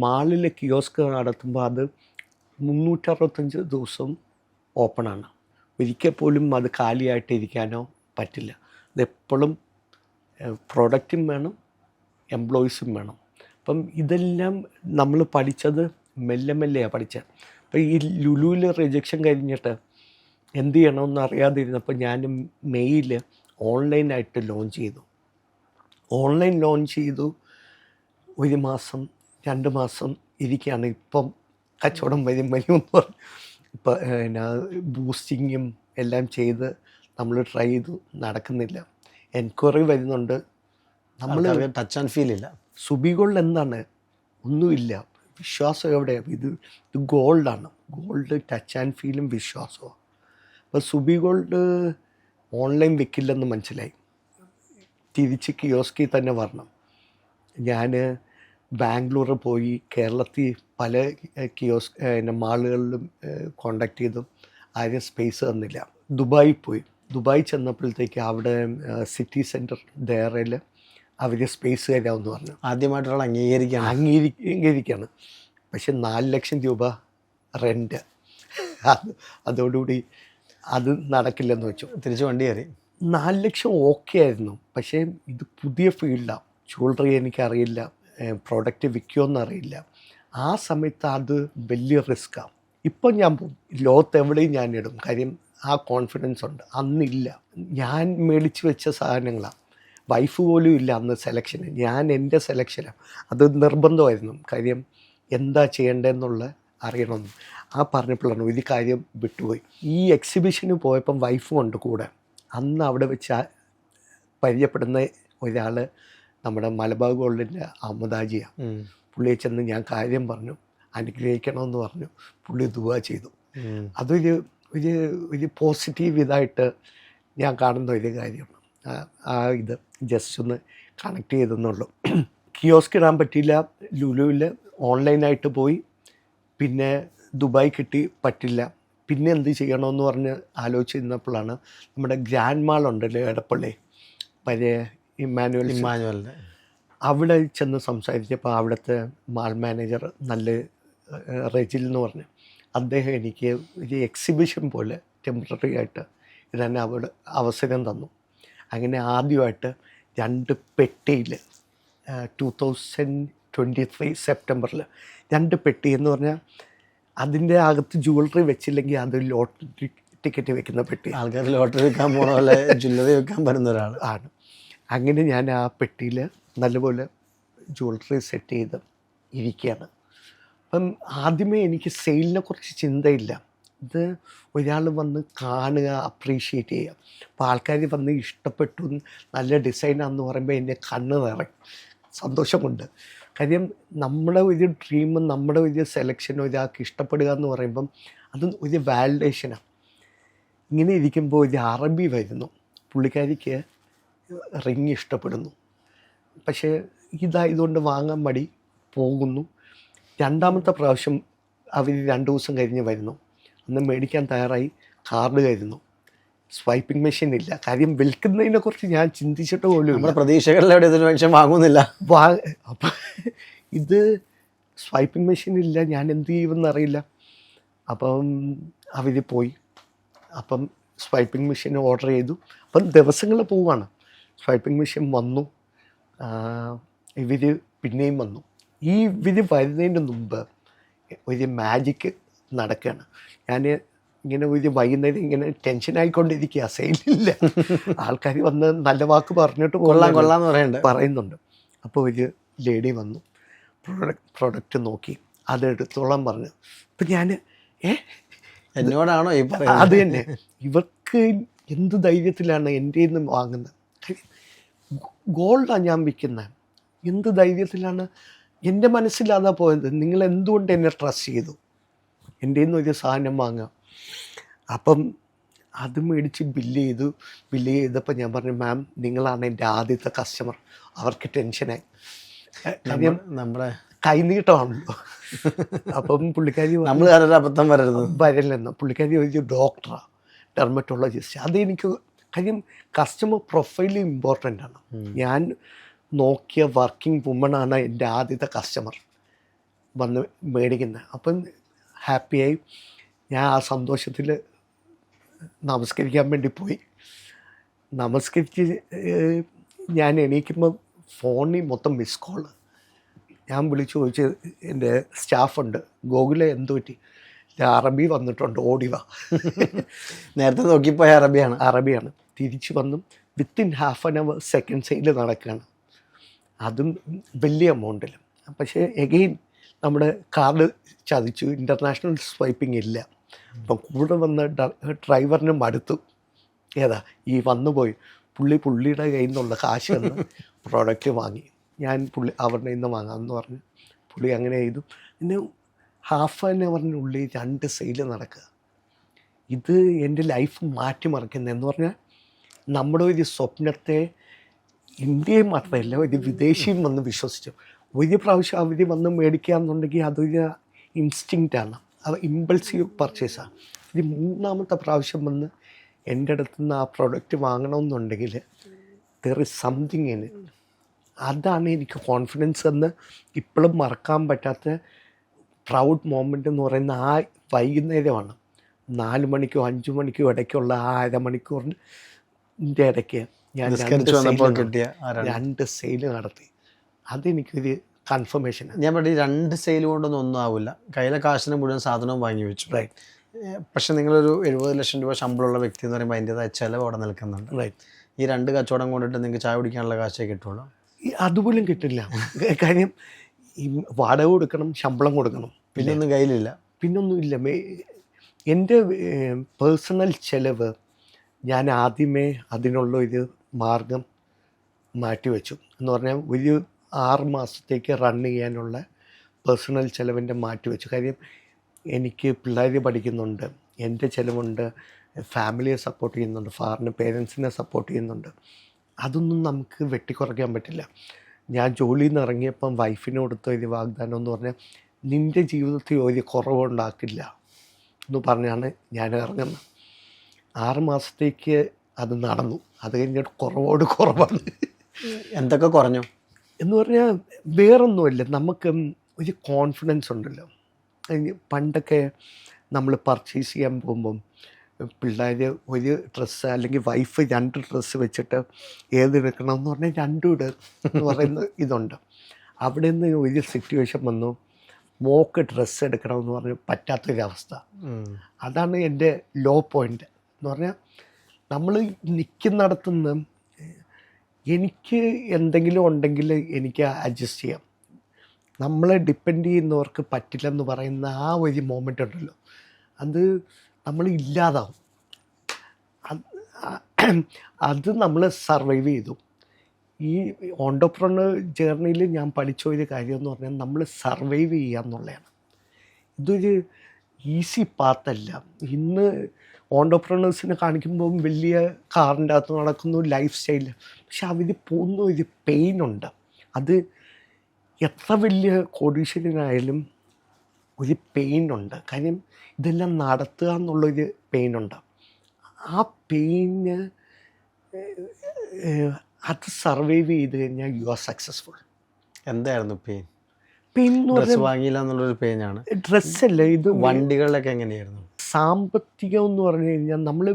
മാളിലെ കിയോസ്ക് നടത്തുമ്പോൾ അത് 365 ദിവസവും ഓപ്പണാണ്. ഒരിക്കൽ പോലും അത് കാലിയായിട്ട് ഇരിക്കാനോ പറ്റില്ല. അതെപ്പോഴും പ്രൊഡക്റ്റും വേണം, എംപ്ലോയീസും വേണം. അപ്പം ഇതെല്ലാം നമ്മൾ പഠിച്ചത് മെല്ലെ മെല്ലെയാണ് പഠിച്ചത്. അപ്പം ഈ ലുലുവിൽ റിജക്ഷൻ കഴിഞ്ഞിട്ട് എന്ത് ചെയ്യണമെന്ന് അറിയാതിരുന്നപ്പോൾ ഞാൻ മെയിൽ ഓൺലൈനായിട്ട് ലോഞ്ച് ചെയ്തു. ഓൺലൈൻ ലോഞ്ച് ചെയ്തു. 1 മാസം 2 മാസം ഇരിക്കുകയാണ്. ഇപ്പം കച്ചവടം വരുമെന്ന് പറഞ്ഞു. ഇപ്പം പിന്നെ ബൂസ്റ്റിങ്ങും എല്ലാം ചെയ്ത് നമ്മൾ ട്രൈ ചെയ്തു, നടക്കുന്നില്ല. എൻക്വയറി വരുന്നുണ്ട്. നമ്മൾ ടച്ച് ആൻഡ് ഫീൽ ഇല്ല. സുബി ഗോൾഡ് എന്താണ്? ഒന്നുമില്ല. വിശ്വാസം എവിടെയാണ്? ഇത് ഗോൾഡാണ്. ഗോൾഡ് ടച്ച് ആൻഡ് ഫീലും വിശ്വാസവും. അപ്പോൾ സുബി ഗോൾഡ് ഓൺലൈൻ വെക്കില്ലെന്ന് മനസ്സിലായി. തിരിച്ച് കിയോസ്കിൽ തന്നെ വരണം. ഞാൻ ബാംഗ്ലൂർ പോയി, കേരളത്തിൽ പല മാളുകളിലും കോണ്ടാക്ട് ചെയ്തും ആരും സ്പേസ് തന്നില്ല. ദുബായിൽ പോയി. ദുബായി ചെന്നപ്പോഴത്തേക്ക് അവിടെ സിറ്റി സെൻറ്റർ ഡയറയിൽ അവർ സ്പേസ് തരാമെന്ന് പറഞ്ഞു. ആദ്യമായിട്ടുള്ള അംഗീകരിക്കുകയാണ്. പക്ഷെ 4 ലക്ഷം രൂപ റെൻറ്റ്. അതോടുകൂടി അത് നടക്കില്ലെന്ന് വെച്ചു. തിരിച്ച് വണ്ടി കയറി. 4 ലക്ഷം ഓക്കെ ആയിരുന്നു. പക്ഷേ ഇത് പുതിയ ഫീൽഡാണ്. ജ്വല്ലറി എനിക്കറിയില്ല, പ്രോഡക്റ്റ് വിൽക്കുമെന്നറിയില്ല. ആ സമയത്ത് അത് വലിയ റിസ്ക്കാണ്. ഇപ്പം ഞാൻ പോകും, ലോകത്ത് എവിടെയും ഞാൻ ഇടും. കാര്യം ആ കോൺഫിഡൻസ് ഉണ്ട്. അന്നില്ല. ഞാൻ മേടിച്ച് വെച്ച സാധനങ്ങളാണ്. വൈഫ് പോലും ഇല്ല അന്ന് സെലക്ഷന്. ഞാൻ എൻ്റെ സെലക്ഷനാണ്. അത് നിർബന്ധമായിരുന്നു. കാര്യം എന്താ ചെയ്യേണ്ടതെന്നുള്ള അറിയണമെന്ന്. ആ പറഞ്ഞപ്പോഴാണ് ഒരു കാര്യം വിട്ടുപോയി. ഈ എക്സിബിഷന് പോയപ്പം വൈഫും ഉണ്ട് കൂടെ. അന്ന് അവിടെ വെച്ച് പരിചയപ്പെടുന്ന ഒരാൾ നമ്മുടെ മലബാർ ഗോൾഡിൻ്റെ അഹമ്മദാജിയാണ്. പുള്ളിയെ ചെന്ന് ഞാൻ കാര്യം പറഞ്ഞു, അനുഗ്രഹിക്കണമെന്ന് പറഞ്ഞു. പുള്ളി ദുആ ചെയ്തു. അതൊരു ഒരു പോസിറ്റീവ് ഇതായിട്ട് ഞാൻ കാണുന്ന ഒരു കാര്യമാണ്. ആ ഇത് ജസ്റ്റ് ഒന്ന് കണക്ട് ചെയ്തെന്നുള്ളൂ. കിയോസ്ക് ഇടാൻ പറ്റിയില്ല. ലുലുവിൽ ഓൺലൈനായിട്ട് പോയി. പിന്നെ ദുബായ് കിട്ടി, പറ്റില്ല. പിന്നെ എന്ത് ചെയ്യണമെന്ന് പറഞ്ഞ് ആലോചിച്ചിരുന്നപ്പോഴാണ് നമ്മുടെ ഗ്രാൻഡ് മാൾ ഉണ്ടല്ലോ എടപ്പള്ളി, പഴയ ഇമ്മാനുവലിൻ്റെ, അവിടെ ചെന്ന് സംസാരിച്ചപ്പോൾ അവിടുത്തെ മാൾ മാനേജർ നല്ല റെജിൽ എന്ന് പറഞ്ഞു, അദ്ദേഹം എനിക്ക് ഒരു എക്സിബിഷൻ പോലെ ടെമ്പററി ആയിട്ട് ഇതന്നെ അവിടെ അവസരം തന്നു. അങ്ങനെ ആദ്യമായിട്ട് 2 പെട്ടിയിൽ 2023 സെപ്റ്റംബറിൽ 2 പെട്ടി എന്ന് പറഞ്ഞാൽ അതിൻ്റെ അകത്ത് ജ്വല്ലറി വെച്ചില്ലെങ്കിൽ അത് ലോട്ടറി ടിക്കറ്റ് വെക്കുന്ന പെട്ടി ആൾക്കാർ ലോട്ടറി വെക്കാൻ പോണ പോലെ ജ്വല്ലറി വെക്കാൻ പറ്റുന്ന ഒരാൾ ആണ്. അങ്ങനെ ഞാൻ ആ പെട്ടിയിൽ നല്ലപോലെ ജ്വല്ലറി സെറ്റ് ചെയ്ത് ഇരിക്കുകയാണ്. അപ്പം ആദ്യമേ എനിക്ക് സെയിലിനെ കുറിച്ച് ചിന്തയില്ല. ഇത് ഒരാൾ വന്ന് കാണുക, അപ്രീഷിയേറ്റ് ചെയ്യുക. അപ്പോൾ ആൾക്കാർ വന്ന് ഇഷ്ടപ്പെട്ടു, നല്ല ഡിസൈനാണെന്ന് പറയുമ്പോൾ എൻ്റെ കണ്ണ് നിറയും സന്തോഷമുണ്ട്. കാര്യം നമ്മുടെ ഒരു ഡ്രീമും നമ്മുടെ ഒരു സെലക്ഷനും ഒരാൾക്ക് ഇഷ്ടപ്പെടുക എന്ന് പറയുമ്പം അത് ഒരു വാലിഡേഷനാണ്. ഇങ്ങനെ ഇരിക്കുമ്പോൾ ഒരു അറബി വരുന്നു, പുള്ളിക്കാരിക്ക് റിങ് ഇഷ്ടപ്പെടുന്നു, പക്ഷേ ഇതായതുകൊണ്ട് വാങ്ങാൻ മടി, പോകുന്നു. രണ്ടാമത്തെ പ്രാവശ്യം അവർ 2 ദിവസം കഴിഞ്ഞ് വരുന്നു. അന്ന് മേടിക്കാൻ തയ്യാറായി, കാർഡ് കരുതുന്നു, സ്വൈപ്പിംഗ് മെഷീൻ ഇല്ല. കാര്യം വിൽക്കുന്നതിനെ കുറിച്ച് ഞാൻ ചിന്തിച്ചിട്ട് പോലും നമ്മുടെ പ്രതീക്ഷകളിലെവിടെ ഇതിന് മനുഷ്യൻ വാങ്ങുന്നില്ല. അപ്പം ഇത് സ്വൈപ്പിംഗ് മെഷീൻ ഇല്ല, ഞാൻ എന്ത് ചെയ്യുമെന്ന് അറിയില്ല. അപ്പം അവർ പോയി. അപ്പം സ്വൈപ്പിംഗ് മെഷീൻ ഓർഡർ ചെയ്തു. അപ്പം ദിവസങ്ങൾ പോവാണ്. സ്വൈപ്പിംഗ് മെഷീൻ വന്നു, ഇവർ പിന്നെയും വന്നു. ഈ ഇവർ വരുന്നതിന് മുമ്പ് ഒരു മാജിക്ക് നടക്കുകയാണ്. ഞാൻ ഇങ്ങനെ ഒരു വൈകുന്നേരം ഇങ്ങനെ ടെൻഷനായിക്കൊണ്ടിരിക്കുക, സെയിലില്ല. ആൾക്കാർ വന്ന് നല്ല വാക്ക് പറഞ്ഞിട്ട് കൊള്ളാന്ന് പറയുന്നുണ്ട്. അപ്പോൾ ഒരു ലേഡി വന്നു, പ്രൊഡക്റ്റ് നോക്കി, അതെടുത്തോളാൻ പറഞ്ഞു. അപ്പം ഞാൻ എന്നോടാണോ ഈ അത് തന്നെ, ഇവർക്ക് എന്ത് ധൈര്യത്തിലാണ് എൻ്റെ നിന്ന് വാങ്ങുന്നത്? ഗോൾഡാണ് ഞാൻ വിൽക്കുന്നത്, എന്ത് ധൈര്യത്തിലാണ്? എൻ്റെ മനസ്സിലാതാ പോയത്. നിങ്ങൾ എന്തുകൊണ്ട് എന്നെ ട്രസ്റ്റ് ചെയ്തു എൻ്റെ നിന്ന് ഒരു സാധനം വാങ്ങുക? അപ്പം അത് മേടിച്ച് ബില്ല് ചെയ്തപ്പോൾ ഞാൻ പറഞ്ഞു, മാം നിങ്ങളാണ് എൻ്റെ ആദ്യത്തെ കസ്റ്റമർ. അവർക്ക് ടെൻഷനായി, കാര്യം നമ്മുടെ കൈനീട്ടമാണല്ലോ. അപ്പം പുള്ളിക്കാരി നമ്മൾ അബദ്ധം വരലെന്ന് പുള്ളിക്കാരി ഒരു ഡോക്ടറാണ്, ഡെർമറ്റോളജിസ്റ്റ്. അതെനിക്ക് കാര്യം കസ്റ്റമർ പ്രൊഫൈൽ ഇമ്പോർട്ടൻ്റ് ആണ്. ഞാൻ നോക്കിയ വർക്കിംഗ് വുമണാണ് എൻ്റെ ആദ്യത്തെ കസ്റ്റമർ വന്ന് മേടിക്കുന്നത്. അപ്പം ഹാപ്പിയായി. ഞാൻ ആ സന്തോഷത്തിൽ നമസ്കരിക്കാൻ വേണ്ടി പോയി. നമസ്കരിച്ച് ഞാൻ എണീക്കുമ്പോൾ ഫോണിൽ മൊത്തം മിസ് കോള്. ഞാൻ വിളിച്ചു ചോദിച്ച്, എൻ്റെ സ്റ്റാഫുണ്ട്, ഗോകുലെ എന്ത് പറ്റി? അറബി വന്നിട്ടുണ്ട്, ഓടിവാ. നേരത്തെ നോക്കിപ്പോയ അറബിയാണ്. തിരിച്ചു വന്നു, within half an hour second sale നടക്കുകയാണ്. അതും വലിയ എമൗണ്ടിൽ. പക്ഷേ എഗെയിൻ നമ്മുടെ കാർഡ് ചതിച്ചു, ഇൻ്റർനാഷണൽ സ്വൈപ്പിംഗ് ഇല്ല. അപ്പം കൂടെ വന്ന ഡ്രൈവറിന് മടുത്തു. ഏതാ ഈ വന്നുപോയി, പുള്ളിയുടെ കയ്യിൽ നിന്നുള്ള കാശ് തന്ന് പ്രോഡക്റ്റ് വാങ്ങി. ഞാൻ അവരുടെ നിന്ന് വാങ്ങാമെന്ന് പറഞ്ഞ് പുള്ളി അങ്ങനെ ചെയ്തു. പിന്നെ ഹാഫ് ആൻ അവറിനുള്ളിൽ 2 സെയിൽ നടക്കുക. ഇത് എൻ്റെ ലൈഫ് മാറ്റിമറിക്കുന്നതെന്ന് പറഞ്ഞാൽ നമ്മുടെ ഒരു സ്വപ്നത്തെ ഇന്ത്യയും മാത്രമല്ല ഒരു വിദേശിയും വന്ന് വിശ്വസിച്ചു. ഒരു പ്രാവശ്യം അവർ വന്ന് മേടിക്കുക എന്നുണ്ടെങ്കിൽ അതൊരു ഇൻസ്റ്റിങ്ക്റ്റാണ്, അത് ഇമ്പൾസീവ് പർച്ചേസാണ്. ഇത് 3ാമത്തെ പ്രാവശ്യം വന്ന് എൻ്റെ അടുത്ത് നിന്ന് ആ പ്രൊഡക്റ്റ് വാങ്ങണമെന്നുണ്ടെങ്കിൽ there is something in it. അതാണ് എനിക്ക് കോൺഫിഡൻസ് എന്ന് ഇപ്പോഴും മറക്കാൻ പറ്റാത്ത പ്രൗഡ് മൊമെൻ്റ് എന്ന് പറയുന്ന ആ വൈകുന്നേരമാണ്. 4 മണിക്കോ 5 മണിക്കോ ഇടയ്ക്കുള്ള ആ അരമണിക്കൂറിൻ്റെ ഇടയ്ക്ക് ഞാൻ 2 സെയിൽ നടത്തി. അതെനിക്കൊരു കൺഫർമേഷനാണ്. ഞാൻ പറഞ്ഞു 2 സെയിൽ കൊണ്ടൊന്നും ഒന്നും ആവില്ല, കയ്യിലെ കാശിന് മുഴുവൻ സാധനവും വാങ്ങി വെച്ചു. റൈറ്റ്. പക്ഷെ നിങ്ങളൊരു 70 ലക്ഷം രൂപ ശമ്പളമുള്ള വ്യക്തി എന്ന് പറയുമ്പോൾ അതിൻ്റെതായ ചിലവ് അവിടെ നിൽക്കുന്നുണ്ട്. റൈറ്റ്. ഈ 2 കച്ചവടം കൊണ്ടിട്ട് നിങ്ങൾക്ക് ചായ കുടിക്കാനുള്ള കാശേ കിട്ടുള്ളൂ. അതുപോലും കിട്ടില്ല. കാര്യം ഈ വാടക കൊടുക്കണം, ശമ്പളം കൊടുക്കണം, പിന്നൊന്നും കയ്യിലില്ല. പിന്നൊന്നുമില്ല. എൻ്റെ പേഴ്സണൽ ചിലവ് ഞാൻ ആദ്യമേ അതിനുള്ള ഒരു മാർഗം മാറ്റിവെച്ചു. എന്ന് പറഞ്ഞാൽ ഒരു 6 മാസത്തേക്ക് റൺ ചെയ്യാനുള്ള പേഴ്സണൽ ചിലവിൻ്റെ മാറ്റിവെച്ചു. കാര്യം എനിക്ക് പിള്ളേർ പഠിക്കുന്നുണ്ട്, എൻ്റെ ചിലവുണ്ട്, ഫാമിലിയെ സപ്പോർട്ട് ചെയ്യുന്നുണ്ട്, പേരൻസിനെ സപ്പോർട്ട് ചെയ്യുന്നുണ്ട്. അതൊന്നും നമുക്ക് വെട്ടിക്കുറയ്ക്കാൻ പറ്റില്ല. ഞാൻ ജോലിയിൽ നിന്ന് ഇറങ്ങിയപ്പം വൈഫിന് കൊടുത്ത ഒരു വാഗ്ദാനം എന്ന് പറഞ്ഞാൽ, നിൻ്റെ ജീവിതത്തിൽ ഒരു കുറവുണ്ടാക്കില്ല എന്ന് പറഞ്ഞാണ് ഞാൻ ഇറങ്ങുന്നത്. 6 മാസത്തേക്ക് അത് നടന്നു. അത് കഴിഞ്ഞിട്ട് കുറവാണ്. എന്തൊക്കെ കുറഞ്ഞു എന്ന് പറഞ്ഞാൽ വേറൊന്നുമില്ല, നമുക്ക് ഒരു കോൺഫിഡൻസ് ഉണ്ടല്ലോ. പണ്ടൊക്കെ നമ്മൾ പർച്ചേസ് ചെയ്യാൻ പോകുമ്പം പിള്ളേർ ഒരു ഡ്രസ്സ് അല്ലെങ്കിൽ വൈഫ് 2 ഡ്രസ്സ് വെച്ചിട്ട് ഏതെടുക്കണം എന്ന് പറഞ്ഞാൽ 2 ഇടുക എന്ന് പറയുന്ന ഇതുണ്ട്. അവിടെ നിന്ന് ഒരു സിറ്റുവേഷൻ വന്നു, മോക്ക് ഡ്രസ്സ് എടുക്കണമെന്ന് പറഞ്ഞ് പറ്റാത്തൊരവസ്ഥ. അതാണ് എൻ്റെ ലോ പോയിൻ്റ്. എന്ന് പറഞ്ഞാൽ നമ്മൾ നിൽക്കുന്നിടത്തുനിന്ന് എനിക്ക് എന്തെങ്കിലും ഉണ്ടെങ്കിൽ എനിക്ക് അഡ്ജസ്റ്റ് ചെയ്യാം. നമ്മളെ ഡിപ്പെൻഡ് ചെയ്യുന്നവർക്ക് പറ്റില്ലെന്ന് പറയുന്ന ആ ഒരു മൊമെൻ്റ് ഉണ്ടല്ലോ, അത് നമ്മൾ ഇല്ലാതാവും. അത് നമ്മൾ സർവൈവ് ചെയ്തു. ഈ ഓണ്ടർപ്രണർ ജേർണിയിൽ ഞാൻ പഠിച്ച ഒരു കാര്യം എന്ന് പറഞ്ഞാൽ നമ്മൾ സർവൈവ് ചെയ്യുക എന്നുള്ളതാണ്. ഇതൊരു ഈസി പാത്തല്ല. ഇന്ന് ഓണ്ടർപ്രണേഴ്സിനെ കാണിക്കുമ്പം വലിയ കാറിൻ്റെ അകത്ത് നടക്കുന്നു, ലൈഫ് സ്റ്റൈൽ, പക്ഷെ അവർ പോകുന്ന ഒരു പെയിനുണ്ട്. അത് എത്ര വലിയ കോടീശ്വരനായാലും ഒരു പെയിനുണ്ട്. കാര്യം ഇതെല്ലാം നടത്തുക എന്നുള്ളൊരു പെയിനുണ്ട്. ആ പെയിന് അത് സർവൈവ് ചെയ്ത് കഴിഞ്ഞാൽ യു ആർ സക്സസ്ഫുൾ. എന്തായിരുന്നു പെയിൻ? പെയിൻ എന്ന് ഡ്രസ് പറഞ്ഞാൽ വാങ്ങിയില്ല എന്നുള്ളൊരു പെയിനാണ്. ഡ്രസ്സല്ല, ഇത് വണ്ടികളിലൊക്കെ എങ്ങനെയായിരുന്നു? സാമ്പത്തികം എന്ന് പറഞ്ഞു കഴിഞ്ഞാൽ നമ്മൾ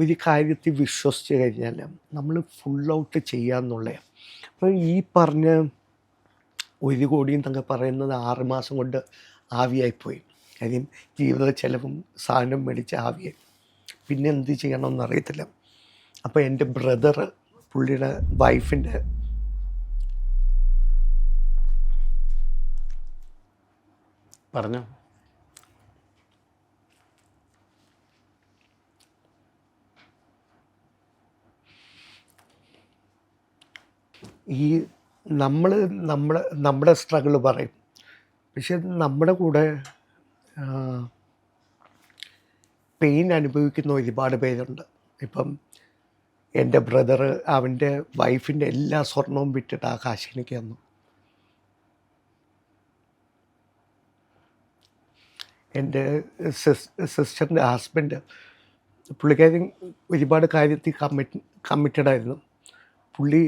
ഒരു കാര്യത്തിൽ വിശ്വസിച്ച് കഴിഞ്ഞാൽ നമ്മൾ ഫുൾ ഔട്ട് ചെയ്യുക എന്നുള്ളതാണ്. അപ്പോൾ ഈ പറഞ്ഞ 1 കോടി എന്നൊക്കെ പറയുന്നത് 6 മാസം കൊണ്ട് ആവിയായിപ്പോയി. കാര്യം ജീവിത ചെലവും സാധനം മേടിച്ച് ആവിയായി. പിന്നെ എന്ത് ചെയ്യണമെന്ന് അറിയത്തില്ല. അപ്പോൾ എൻ്റെ ബ്രദർ, പുള്ളിയുടെ വൈഫിൻ്റെ പറഞ്ഞോ. ഈ നമ്മുടെ സ്ട്രഗിൾ പറയും, പക്ഷെ നമ്മുടെ കൂടെ പെയിൻ അനുഭവിക്കുന്ന ഒരുപാട് പേരുണ്ട്. ഇപ്പം എൻ്റെ ബ്രദർ അവൻ്റെ വൈഫിൻ്റെ എല്ലാ സ്വർണവും വിറ്റിട്ട് ആ കാശ് എനിക്ക് തന്നു. എൻ്റെ സിസ്റ്ററിൻ്റെ ഹസ്ബൻഡ്, പുള്ളിക്കാരൻ ഒരുപാട് കാര്യത്തിൽ കമ്മിറ്റഡ് ആയിരുന്നു. പുള്ളി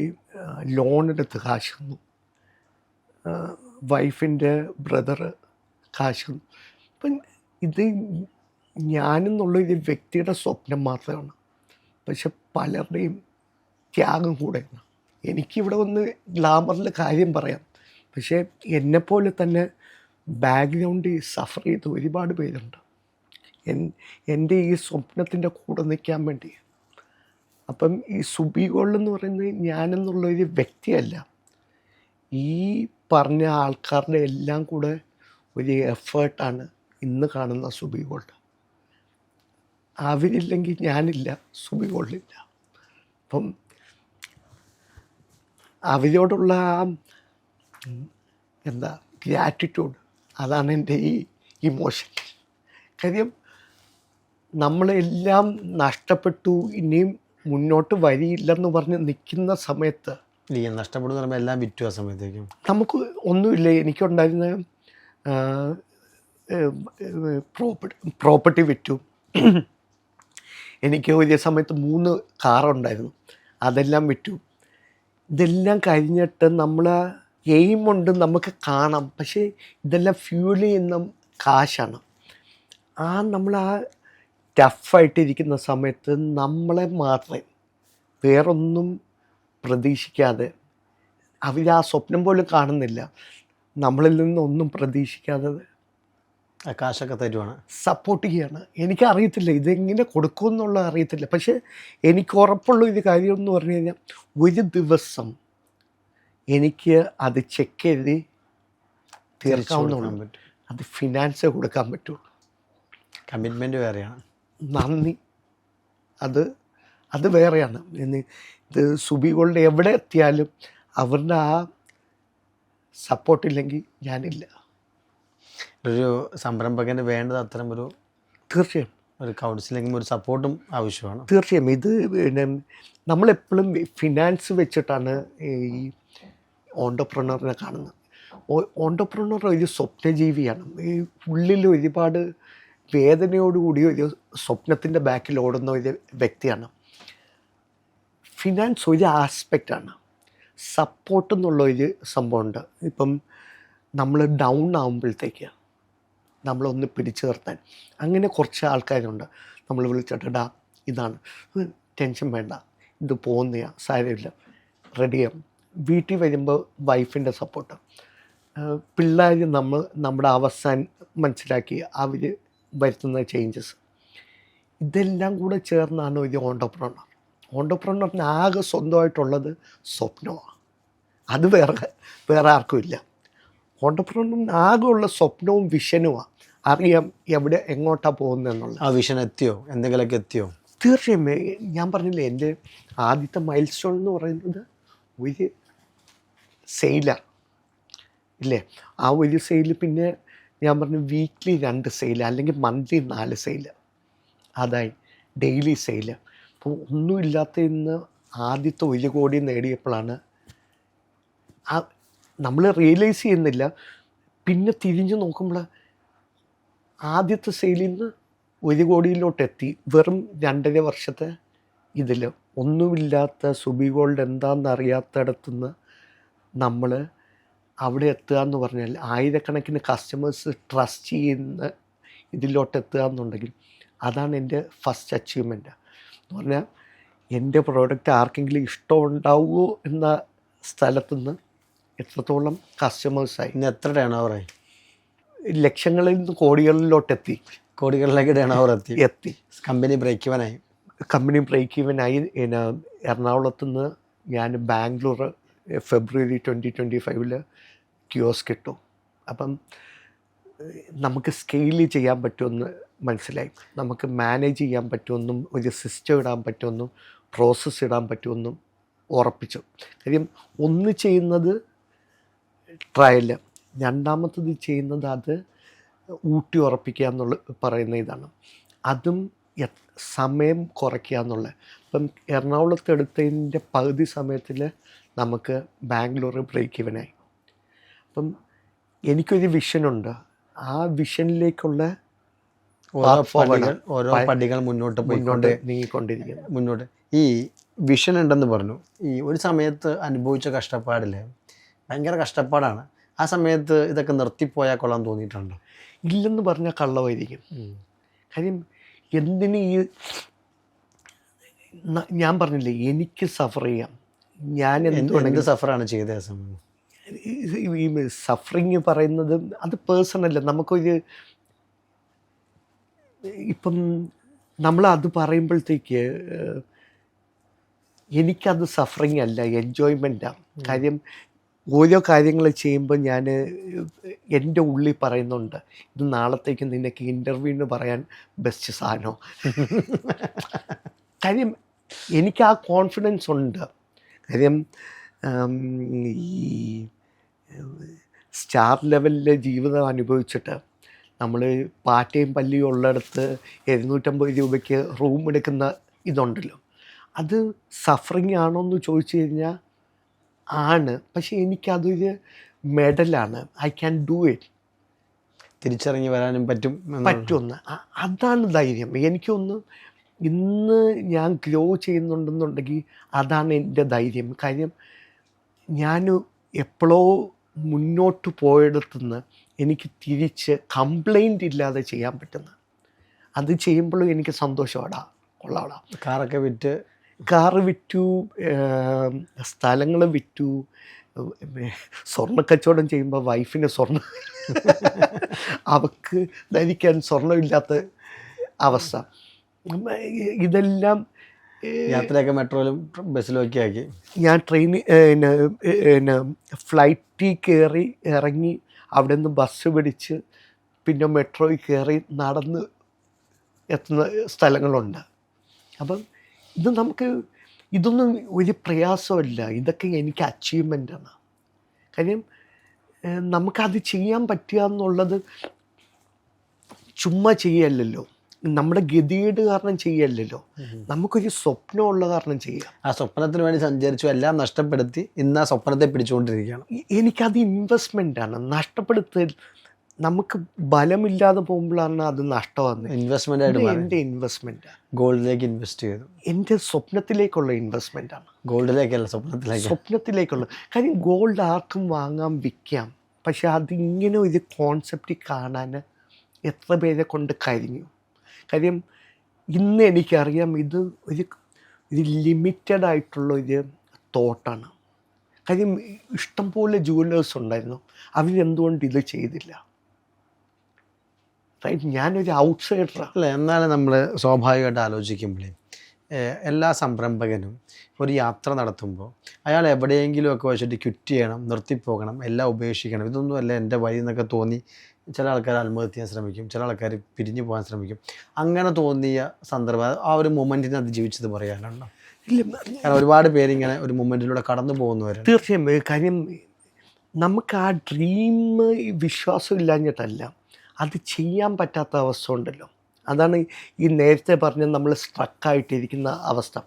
ലോണെടുത്ത് കാശ് തന്നു. വൈഫിൻ്റെ ബ്രദർ കാശ് തന്നു. അപ്പം ഇത് ഞാനെന്നുള്ളൊരു വ്യക്തിയുടെ സ്വപ്നം മാത്രമാണ്, പക്ഷെ പലരുടെയും ത്യാഗം കൂടെയാണ്. എനിക്കിവിടെ വന്ന് ഗ്ലാമറിൽ കാര്യം പറയാം, പക്ഷേ എന്നെപ്പോലെ തന്നെ ബാക്ക്ഗ്രൗണ്ടിൽ സഫർ ചെയ്ത് ഒരുപാട് പേരുണ്ട് എൻ്റെ ഈ സ്വപ്നത്തിൻ്റെ കൂടെ നിൽക്കാൻ വേണ്ടി. അപ്പം ഈ സുബി ഗോൾഡ് എന്ന് പറയുന്നത് ഞാനെന്നുള്ളൊരു വ്യക്തിയല്ല, ഈ പറഞ്ഞ ആൾക്കാരുടെ എല്ലാം കൂടെ ഒരു എഫേർട്ടാണ് ഇന്ന് കാണുന്ന സുബി ഗോൾഡ്. അവരില്ലെങ്കിൽ ഞാനില്ല, സുബി ഗോൾഡില്ല. അപ്പം അവരോടുള്ള ആ എന്താ ഗ്രാറ്റിറ്റ്യൂഡ്, അതാണ് എൻ്റെ ഈ ഇമോഷൻ. കാര്യം നമ്മളെല്ലാം നഷ്ടപ്പെട്ടു, ഇനിയും മുന്നോട്ട് വരിയില്ലെന്ന് പറഞ്ഞ് നിൽക്കുന്ന സമയത്ത് നഷ്ടപ്പെടുന്ന പറയുമ്പോൾ എല്ലാം വിറ്റു. ആ സമയത്തേക്കും നമുക്ക് ഒന്നുമില്ല. എനിക്കുണ്ടായിരുന്ന പ്രോപ്പർട്ടി വിറ്റു. എനിക്ക് ഒരു സമയത്ത് 3 കാറുണ്ടായിരുന്നു, അതെല്ലാം വിറ്റു. ഇതെല്ലാം കഴിഞ്ഞിട്ട് നമ്മൾ എയിമുണ്ട്, നമുക്ക് കാണാം, പക്ഷേ ഇതെല്ലാം ഫ്യൂൽ ചെയ്യുന്ന കാശാണ്. നമ്മൾ ആ ടഫായിട്ടിരിക്കുന്ന സമയത്ത് നമ്മളെ മാത്രമേ വേറൊന്നും പ്രതീക്ഷിക്കാതെ, അവർ ആ സ്വപ്നം പോലും കാണുന്നില്ല, നമ്മളിൽ നിന്നൊന്നും പ്രതീക്ഷിക്കാതെ ആ കാശൊക്കെ തരുവാണ്, സപ്പോർട്ട് ചെയ്യാണ്. എനിക്കറിയത്തില്ല ഇതെങ്ങനെ കൊടുക്കുമെന്നുള്ളത് അറിയത്തില്ല, പക്ഷേ എനിക്ക് ഉറപ്പുള്ള ഒരു കാര്യം എന്ന് പറഞ്ഞു കഴിഞ്ഞാൽ ഒരു ദിവസം എനിക്ക് അത് ചെക്ക് ചെയ്ത് തീർക്കാവുന്നുള്ളൂ. അത് ഫിനാൻസ് കൊടുക്കാൻ പറ്റുള്ളൂ. കമ്മിറ്റ്മെൻറ്റ് വേറെയാണ്. നന്ദി, അത് വേറെയാണ്. ഇത് സുബി ഗോൾഡ് എവിടെ എത്തിയാലും അവരുടെ ആ സപ്പോർട്ടില്ലെങ്കിൽ ഞാനില്ല. ഒരു സംരംഭകന് വേണ്ടത് അത്തരം ഒരു തീർച്ചയായും ഒരു കൗൺസിലിങ്ങും ഒരു സപ്പോർട്ടും ആവശ്യമാണ്. തീർച്ചയായും ഇത് പിന്നെ നമ്മളെപ്പോഴും ഫിനാൻസ് വെച്ചിട്ടാണ് ഈ ഓണ്ടർപ്രണറിനെ കാണുന്നത്. ഓണ്ടർപ്രണർ ഒരു സ്വപ്നജീവിയാണ്. ഈ ഉള്ളിൽ ഒരുപാട് വേദനയോടുകൂടി ഒരു സ്വപ്നത്തിൻ്റെ ബാക്കിൽ ഓടുന്ന ഒരു വ്യക്തിയാണ്. ഫിനാൻസ് ഒരു ആസ്പെക്റ്റാണ്. സപ്പോർട്ട് എന്നുള്ളൊരു സംഭവമുണ്ട്. ഇപ്പം നമ്മൾ ഡൗൺ ആകുമ്പോഴത്തേക്ക് നമ്മളൊന്ന് പിടിച്ചു നിർത്താൻ അങ്ങനെ കുറച്ച് ആൾക്കാരുണ്ട്. നമ്മൾ വിളിച്ചിട്ടാ ഇതാണ്, ടെൻഷൻ വേണ്ട, ഇത് പോകുന്നയാ, സാരമില്ല, റെഡിയാകും. വീട്ടിൽ വരുമ്പോൾ വൈഫിൻ്റെ സപ്പോർട്ട്, പിള്ളേർ നമ്മുടെ അവസാനം മനസ്സിലാക്കി അവർ വരുത്തുന്ന ചേഞ്ചസ്, ഇതെല്ലാം കൂടെ ചേർന്നാണ് ഒരു ഓണ്ടർപ്രണർ. ഓണ്ടർപ്രണറിന് ആകെ സ്വന്തമായിട്ടുള്ളത് സ്വപ്നമാണ്. അത് വേറെ ആർക്കും ഇല്ല. ഓണ്ടർപ്രണറിന് ആകെ ഉള്ള സ്വപ്നവും വിഷനുമാണ്. അറിയാം എങ്ങോട്ടാണ് പോകുന്നതെന്നുള്ളത്. ആ വിഷൻ എത്തിയോ? എന്തെങ്കിലുമൊക്കെ എത്തിയോ? തീർച്ചയായും. ഞാൻ പറഞ്ഞില്ലേ, എൻ്റെ ആദ്യത്തെ മൈൽ സ്റ്റോൺ എന്ന് പറയുന്നത് ഒരു സെയിലാണ് ഇല്ലേ. ആ ഒരു സെയിൽ, പിന്നെ ഞാൻ പറഞ്ഞു വീക്ക്ലി 2 സെയിൽ, അല്ലെങ്കിൽ മന്ത്ലി 4 സെയിൽ, അതായി ഡെയിലി സെയിൽ. അപ്പോൾ ഒന്നുമില്ലാത്ത ഇന്ന് ആദ്യത്തെ 1 കോടി നേടിയപ്പോഴാണ് നമ്മൾ റിയലൈസ് ചെയ്യുന്നില്ല. പിന്നെ തിരിഞ്ഞു നോക്കുമ്പോൾ ആദ്യത്തെ സെയിലിൽ നിന്ന് 1 കോടിയിലോട്ടെത്തി. വെറും 2.5 വർഷത്തെ ഇതിൽ ഒന്നുമില്ലാത്ത സുബി ഗോൾഡ് എന്താണെന്ന് അറിയാത്തടത്തുനിന്ന് നമ്മൾ അവിടെ എത്തുക എന്ന് പറഞ്ഞാൽ, ആയിരക്കണക്കിന് കസ്റ്റമേഴ്സ് ട്രസ്റ്റ് ചെയ്യുന്ന ഇതിലോട്ടെത്തുക എന്നുണ്ടെങ്കിൽ അതാണ് എൻ്റെ ഫസ്റ്റ് അച്ചീവ്മെൻറ്റ്. എന്ന് പറഞ്ഞാൽ എൻ്റെ പ്രോഡക്റ്റ് ആർക്കെങ്കിലും ഇഷ്ടമുണ്ടാവുമോ എന്ന സ്ഥലത്തുനിന്ന് എത്രത്തോളം കസ്റ്റമേഴ്സായി. ഇന്ന് എത്ര ടേൺ ഓവറായി? ലക്ഷങ്ങളിൽ നിന്ന് കോടികളിലോട്ടെത്തി. കോടികളിലേക്ക് ടേൺ ഓവർ എത്തി. കമ്പനി ബ്രേക്ക് ഈവൻ ആയി. എറണാകുളത്ത് നിന്ന് ഞാൻ ബാംഗ്ലൂർ ഫെബ്രുവരി 2025 കിയോസ്ക് ഇട്ടു. അപ്പം നമുക്ക് സ്കെയിൽ ചെയ്യാൻ പറ്റുമെന്ന് മനസ്സിലായി. നമുക്ക് മാനേജ് ചെയ്യാൻ പറ്റുമെന്നും ഒരു സിസ്റ്റം ഇടാൻ പറ്റുമെന്നും പ്രോസസ്സ് ഇടാൻ പറ്റുമെന്നും ഉറപ്പിച്ചു. കാര്യം ഒന്ന് ചെയ്യുന്നത് ട്രയൽ, രണ്ടാമത്തത് ചെയ്യുന്നത് അത് ഊട്ടി ഉറപ്പിക്കുക എന്നുള്ള പറയുന്ന ഇതാണ്. അതും സമയം കുറയ്ക്കുക എന്നുള്ളത്. ഇപ്പം എറണാകുളത്ത് എടുത്തതിൻ്റെ പകുതി സമയത്തിൽ നമുക്ക് ബാംഗ്ലൂർ ബ്രേക്ക് ഈവനായി. അപ്പം എനിക്കൊരു വിഷനുണ്ട്. ആ വിഷനിലേക്കുള്ള ഓരോ പടികൾ മുന്നോട്ട് നീങ്ങിക്കൊണ്ടിരിക്കുന്നു. മുന്നോട്ട് ഈ വിഷൻ ഉണ്ടെന്ന് പറഞ്ഞു. ഈ ഒരു സമയത്ത് അനുഭവിച്ച കഷ്ടപ്പാടിൽ ഭയങ്കര കഷ്ടപ്പാടാണ്. ആ സമയത്ത് ഇതൊക്കെ നിർത്തിപ്പോയാൽ കൊള്ളാൻ തോന്നിയിട്ടുണ്ടോ? ഇല്ലെന്ന് പറഞ്ഞാൽ കള്ളമായിരിക്കും. കാര്യം എന്തിന് ഞാൻ പറഞ്ഞില്ലേ, എനിക്ക് സഫർ ചെയ്യാം. ഞാൻ എന്ത് സഫറാണ് ചെയ്തത്? ആ സമയം ഈ സഫറിങ് പറയുന്നത് അത് പേഴ്സണല്ല. നമുക്കൊരു ഇപ്പം നമ്മളത് പറയുമ്പോഴത്തേക്ക് എനിക്കത് സഫറിങ് അല്ല, എൻജോയ്മെൻറ്റാണ്. കാര്യം ഓരോ കാര്യങ്ങൾ ചെയ്യുമ്പോൾ ഞാൻ എൻ്റെ ഉള്ളിൽ പറയുന്നുണ്ട്, ഇത് നാളത്തേക്ക് നിനക്ക് ഇൻ്റർവ്യൂവിന് പറയാൻ ബെസ്റ്റ് സാധനം. കാര്യം എനിക്ക് ആ കോൺഫിഡൻസ് ഉണ്ട്. കാര്യം ഈ സ്റ്റാർ ലെവലിലെ ജീവിതം അനുഭവിച്ചിട്ട് നമ്മൾ പാറ്റയും പല്ലിയും ഉള്ളിടത്ത് 750 രൂപയ്ക്ക് റൂം എടുക്കുന്ന ഇതുണ്ടല്ലോ, അത് സഫറിങ് ആണോ എന്ന് ചോദിച്ചു കഴിഞ്ഞാൽ ആണ്. പക്ഷേ എനിക്കതൊരു മെഡലാണ്. I can do it. തിരിച്ചിറങ്ങി വരാനും പറ്റുമെന്ന്. അതാണ് ധൈര്യം. എനിക്കൊന്ന് ഇന്ന് ഞാൻ ഗ്രോ ചെയ്യുന്നുണ്ടെന്നുണ്ടെങ്കിൽ അതാണ് എൻ്റെ ധൈര്യം. കാര്യം ഞാൻ എപ്പോഴോ മുന്നോട്ട് പോയിടത്തുനിന്ന് എനിക്ക് തിരിച്ച് കംപ്ലൈൻ്റ് ഇല്ലാതെ ചെയ്യാൻ പറ്റുന്ന, അത് ചെയ്യുമ്പോഴും എനിക്ക് സന്തോഷമാടാ, കൊള്ളാടാ. കാറ് വിറ്റു, സ്ഥലങ്ങൾ വിറ്റു. സ്വർണ്ണക്കച്ചവടം ചെയ്യുമ്പോൾ വൈഫിന് സ്വർണ്ണം, അവർക്ക് ധരിക്കാൻ സ്വർണ്ണമില്ലാത്ത അവസ്ഥ. ഇതെല്ലാം യാത്രയൊക്കെ മെട്രോയിലും ബസ്സിലും ഒക്കെ ആക്കി. ഞാൻ ട്രെയിനിൽ ഫ്ലൈറ്റിൽ കയറി ഇറങ്ങി അവിടെ നിന്ന് ബസ് പിടിച്ച് പിന്നെ മെട്രോയിൽ കയറി നടന്ന് എത്തുന്ന സ്ഥലങ്ങളുണ്ട്. അപ്പം ഇത് ഇതൊന്നും ഒരു പ്രയാസമല്ല. ഇതൊക്കെ എനിക്ക് അച്ചീവ്മെൻ്റാണ്. കാര്യം നമുക്കത് ചെയ്യാൻ പറ്റുക എന്നുള്ളത് ചുമ്മാ ചെയ്യല്ലല്ലോ, നമ്മുടെ ഗതികേട് കാരണം ചെയ്യല്ലല്ലോ, നമുക്കൊരു സ്വപ്നമുള്ള കാരണം ചെയ്യാം. ആ സ്വപ്നത്തിന് വേണ്ടി സഞ്ചരിച്ചു, എല്ലാം നഷ്ടപ്പെടുത്തി ഇന്ന് ആ സ്വപ്നത്തെ പിടിച്ചുകൊണ്ടിരിക്കുകയാണ്. എനിക്കത് ഇൻവെസ്റ്റ്മെൻ്റാണ്. നഷ്ടപ്പെടുത്തൽ നമുക്ക് ബലമില്ലാതെ പോകുമ്പോഴാണ് അത് നഷ്ടമാകുന്നത്. ഇൻവെസ്റ്റ്മെൻ്റ് ആയിട്ട് എൻ്റെ ഇൻവെസ്റ്റ്മെൻറ്റാണ്. ഗോൾഡിലേക്ക് ഇൻവെസ്റ്റ് ചെയ്തു. എൻ്റെ സ്വപ്നത്തിലേക്കുള്ള ഇൻവെസ്റ്റ്മെൻറ്റാണ്. ഗോൾഡിലേക്കല്ല, സ്വപ്നത്തിലേക്കുള്ള. കാര്യം ഗോൾഡ് ആർക്കും വാങ്ങാം, വിൽക്കാം. പക്ഷെ അതിങ്ങനെ ഒരു കോൺസെപ്റ്റ് കാണാൻ എത്ര പേരെ കൊണ്ട് കഴിഞ്ഞു. കാര്യം ഇന്ന് എനിക്കറിയാം ഇത് ഒരു ലിമിറ്റഡ് ആയിട്ടുള്ള ഒരു തോട്ടാണ്. കാര്യം ഇഷ്ടംപോലെ ജുവലേഴ്സ് ഉണ്ടായിരുന്നു, അവരെന്തുകൊണ്ട് ഇത് ചെയ്തില്ല? റൈറ്റ്. ഞാനൊരു ഔട്ട്സൈഡറാണ്. അല്ല, എന്നാലും നമ്മൾ സ്വാഭാവികമായിട്ട് ആലോചിക്കുമ്പോഴേ എല്ലാ സംരംഭകനും ഒരു യാത്ര നടത്തുമ്പോൾ അയാൾ എവിടെയെങ്കിലുമൊക്കെ വെച്ചിട്ട് ക്വിറ്റ് ചെയ്യണം, നിർത്തിപ്പോകണം, എല്ലാം ഉപേക്ഷിക്കണം, ഇതൊന്നുമല്ല എൻ്റെ വഴി എന്നൊക്കെ തോന്നി ചില ആൾക്കാർ ആത്മഹത്യ ചെയ്യാൻ ശ്രമിക്കും, ചില ആൾക്കാർ പിരിഞ്ഞു പോകാൻ ശ്രമിക്കും. അങ്ങനെ തോന്നിയ സന്ദർഭം ആ ഒരു മൊമെൻറ്റിനെ അതിജീവിച്ചത് പറയാനുണ്ടോ? ഇല്ല, കാരണം ഒരുപാട് പേരിങ്ങനെ ഒരു മൊമെൻറ്റിലൂടെ കടന്നു പോകുന്നവരാണ്. തീർച്ചയായും. കാര്യം നമുക്ക് ആ ഡ്രീം വിശ്വാസം ഇല്ലാഞ്ഞിട്ടല്ല, അത് ചെയ്യാൻ പറ്റാത്ത അവസ്ഥ ഉണ്ടല്ലോ. അതാണ് ഈ നേരത്തെ പറഞ്ഞ നമ്മൾ സ്ട്രക്കായിട്ടിരിക്കുന്ന അവസ്ഥ.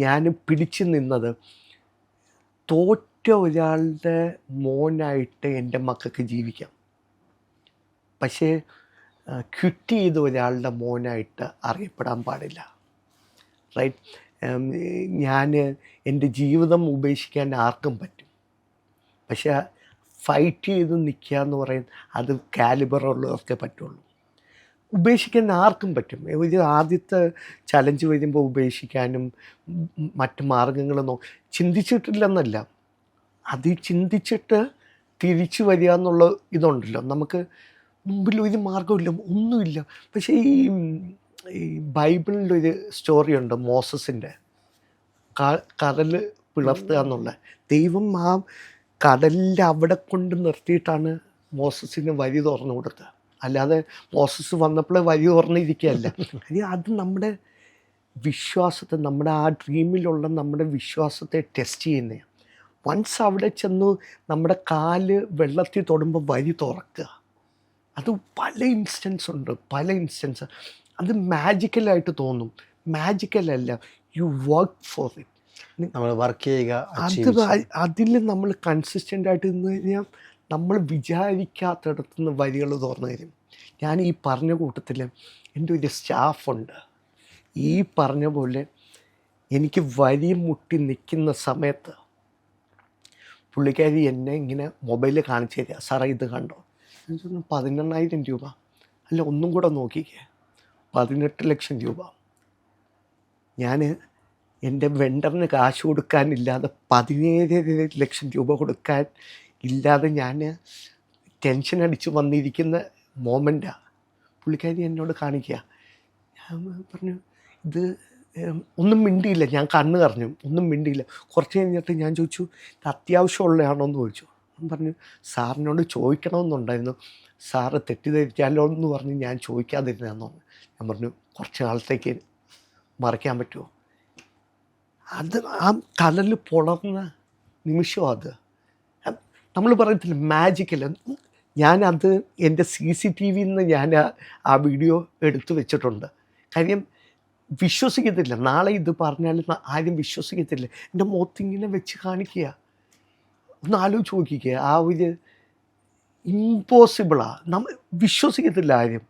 ഞാൻ പിടിച്ചു നിന്നത് തോറ്റ ഒരാളുടെ മോനായിട്ട് എൻ്റെ മക്കൾക്ക് ജീവിക്കാം, പക്ഷേ ക്വിറ്റ് ചെയ്ത ഒരാളുടെ മോനായിട്ട് അറിയപ്പെടാൻ പാടില്ല. റൈറ്റ്. ഞാൻ എൻ്റെ ജീവിതം ഉപേക്ഷിക്കാൻ ആർക്കും പറ്റും, പക്ഷേ ഫൈറ്റ് ചെയ്ത് നിൽക്കുക എന്ന് പറയുന്നത് അത് കാലിബറുള്ളവർക്കേ പറ്റുള്ളൂ. ഉപേക്ഷിക്കാൻ ആർക്കും പറ്റും. ഒരു ആദ്യത്തെ ചലഞ്ച് വരുമ്പോൾ ഉപേക്ഷിക്കാനും മറ്റ് മാർഗങ്ങൾ ചിന്തിച്ചിട്ടില്ലെന്നല്ല, അത് ചിന്തിച്ചിട്ട് തിരിച്ചു വരിക എന്നുള്ള ഇതുണ്ടല്ലോ. നമുക്ക് മുമ്പിൽ ഒരു മാർഗമില്ല, ഒന്നുമില്ല. പക്ഷേ ഈ ബൈബിളിലൊരു സ്റ്റോറിയുണ്ട്, മോസസിൻ്റെ കടൽ പിളർത്തുക എന്നുള്ള. ദൈവം ആ കടലിൽ അവിടെ കൊണ്ട് നിർത്തിയിട്ടാണ് മോസസിന് വഴി തുറന്നു കൊടുത്തത്. അല്ലാതെ മോസസ് വന്നപ്പോൾ വഴി തുറന്നിരിക്കുകയല്ല. അത് നമ്മുടെ വിശ്വാസത്തെ, നമ്മുടെ ആ ഡ്രീമിലുള്ള നമ്മുടെ വിശ്വാസത്തെ ടെസ്റ്റ് ചെയ്യുന്നതാണ്. വൺസ് അവിടെ ചെന്ന് നമ്മുടെ കാല് വെള്ളത്തിൽ തൊടുമ്പോൾ വഴി തുറക്കുക. അത് പല ഇൻസ്റ്റൻസ് ഉണ്ട്, പല ഇൻസ്റ്റൻസ്. അത് മാജിക്കലായിട്ട് തോന്നും, മാജിക്കലല്ല. You work for it. നമ്മൾ വർക്ക് ചെയ്യുക, അതിൽ നമ്മൾ കൺസിസ്റ്റൻ്റ് ആയിട്ട് നിന്ന് കഴിഞ്ഞാൽ നമ്മൾ വിചാരിക്കാത്തിടത്തു നിന്ന് വരികൾ തുറന്നു തരും. ഞാൻ ഈ പറഞ്ഞ കൂട്ടത്തിൽ എൻ്റെ ഒരു സ്റ്റാഫുണ്ട്. ഈ പറഞ്ഞ പോലെ എനിക്ക് വരി മുട്ടി നിൽക്കുന്ന സമയത്ത് പുള്ളിക്കാരി എന്നെ ഇങ്ങനെ മൊബൈലിൽ കാണിച്ചു തരിക, സാറേ ഇത് കണ്ടോ? ഞാൻ പറഞ്ഞു 18,000 രൂപ. അല്ല, ഒന്നും കൂടെ നോക്കിക്കേ, 18 ലക്ഷം രൂപ. ഞാൻ എൻ്റെ വെണ്ടറിന് കാശ് കൊടുക്കാനില്ലാതെ 17 ലക്ഷം രൂപ കൊടുക്കാൻ ഇല്ലാതെ ഞാൻ ടെൻഷൻ അടിച്ച് വന്നിരിക്കുന്ന മോമെൻറ്റാണ്. പുള്ളിക്കാരി എന്നോട് കാണിക്കുക. ഞാൻ പറഞ്ഞു ഇത് ഒന്നും മിണ്ടിയില്ല. ഞാൻ കണ്ണ് കറഞ്ഞു, ഒന്നും മിണ്ടിയില്ല. കുറച്ച് കഴിഞ്ഞിട്ട് ഞാൻ ചോദിച്ചു, ഇത് അത്യാവശ്യമുള്ളതാണോ എന്ന് ചോദിച്ചു. ഞാൻ പറഞ്ഞു സാറിനോട് ചോദിക്കണമെന്നുണ്ടായിരുന്നു, സാറ് തെറ്റിദ്ധരിച്ചാലോ എന്ന് പറഞ്ഞ് ഞാൻ ചോദിക്കാതിരുന്നതെന്ന് പറഞ്ഞു. ഞാൻ പറഞ്ഞു കുറച്ച് നാളത്തേക്ക് മറയ്ക്കാൻ പറ്റുമോ? അത് ആ കടലിൽ പുളർന്ന നിമിഷം. അത് നമ്മൾ പറയത്തില്ല മാജിക്കൽ. ഞാനത് എൻ്റെ CCTV നിന്ന് ഞാൻ ആ വീഡിയോ എടുത്തു വെച്ചിട്ടുണ്ട്. കാര്യം വിശ്വസിക്കത്തില്ല, നാളെ ഇത് പറഞ്ഞാലും ആരും വിശ്വസിക്കത്തില്ല. എൻ്റെ മുഖത്തിങ്ങനെ വെച്ച് കാണിക്കുക. ഒന്ന് ആലോചിച്ച് നോക്കിക്കുക, ആ ഒരു ഇമ്പോസിബിളാണ്. നമ്മൾ വിശ്വസിക്കത്തില്ല ആരും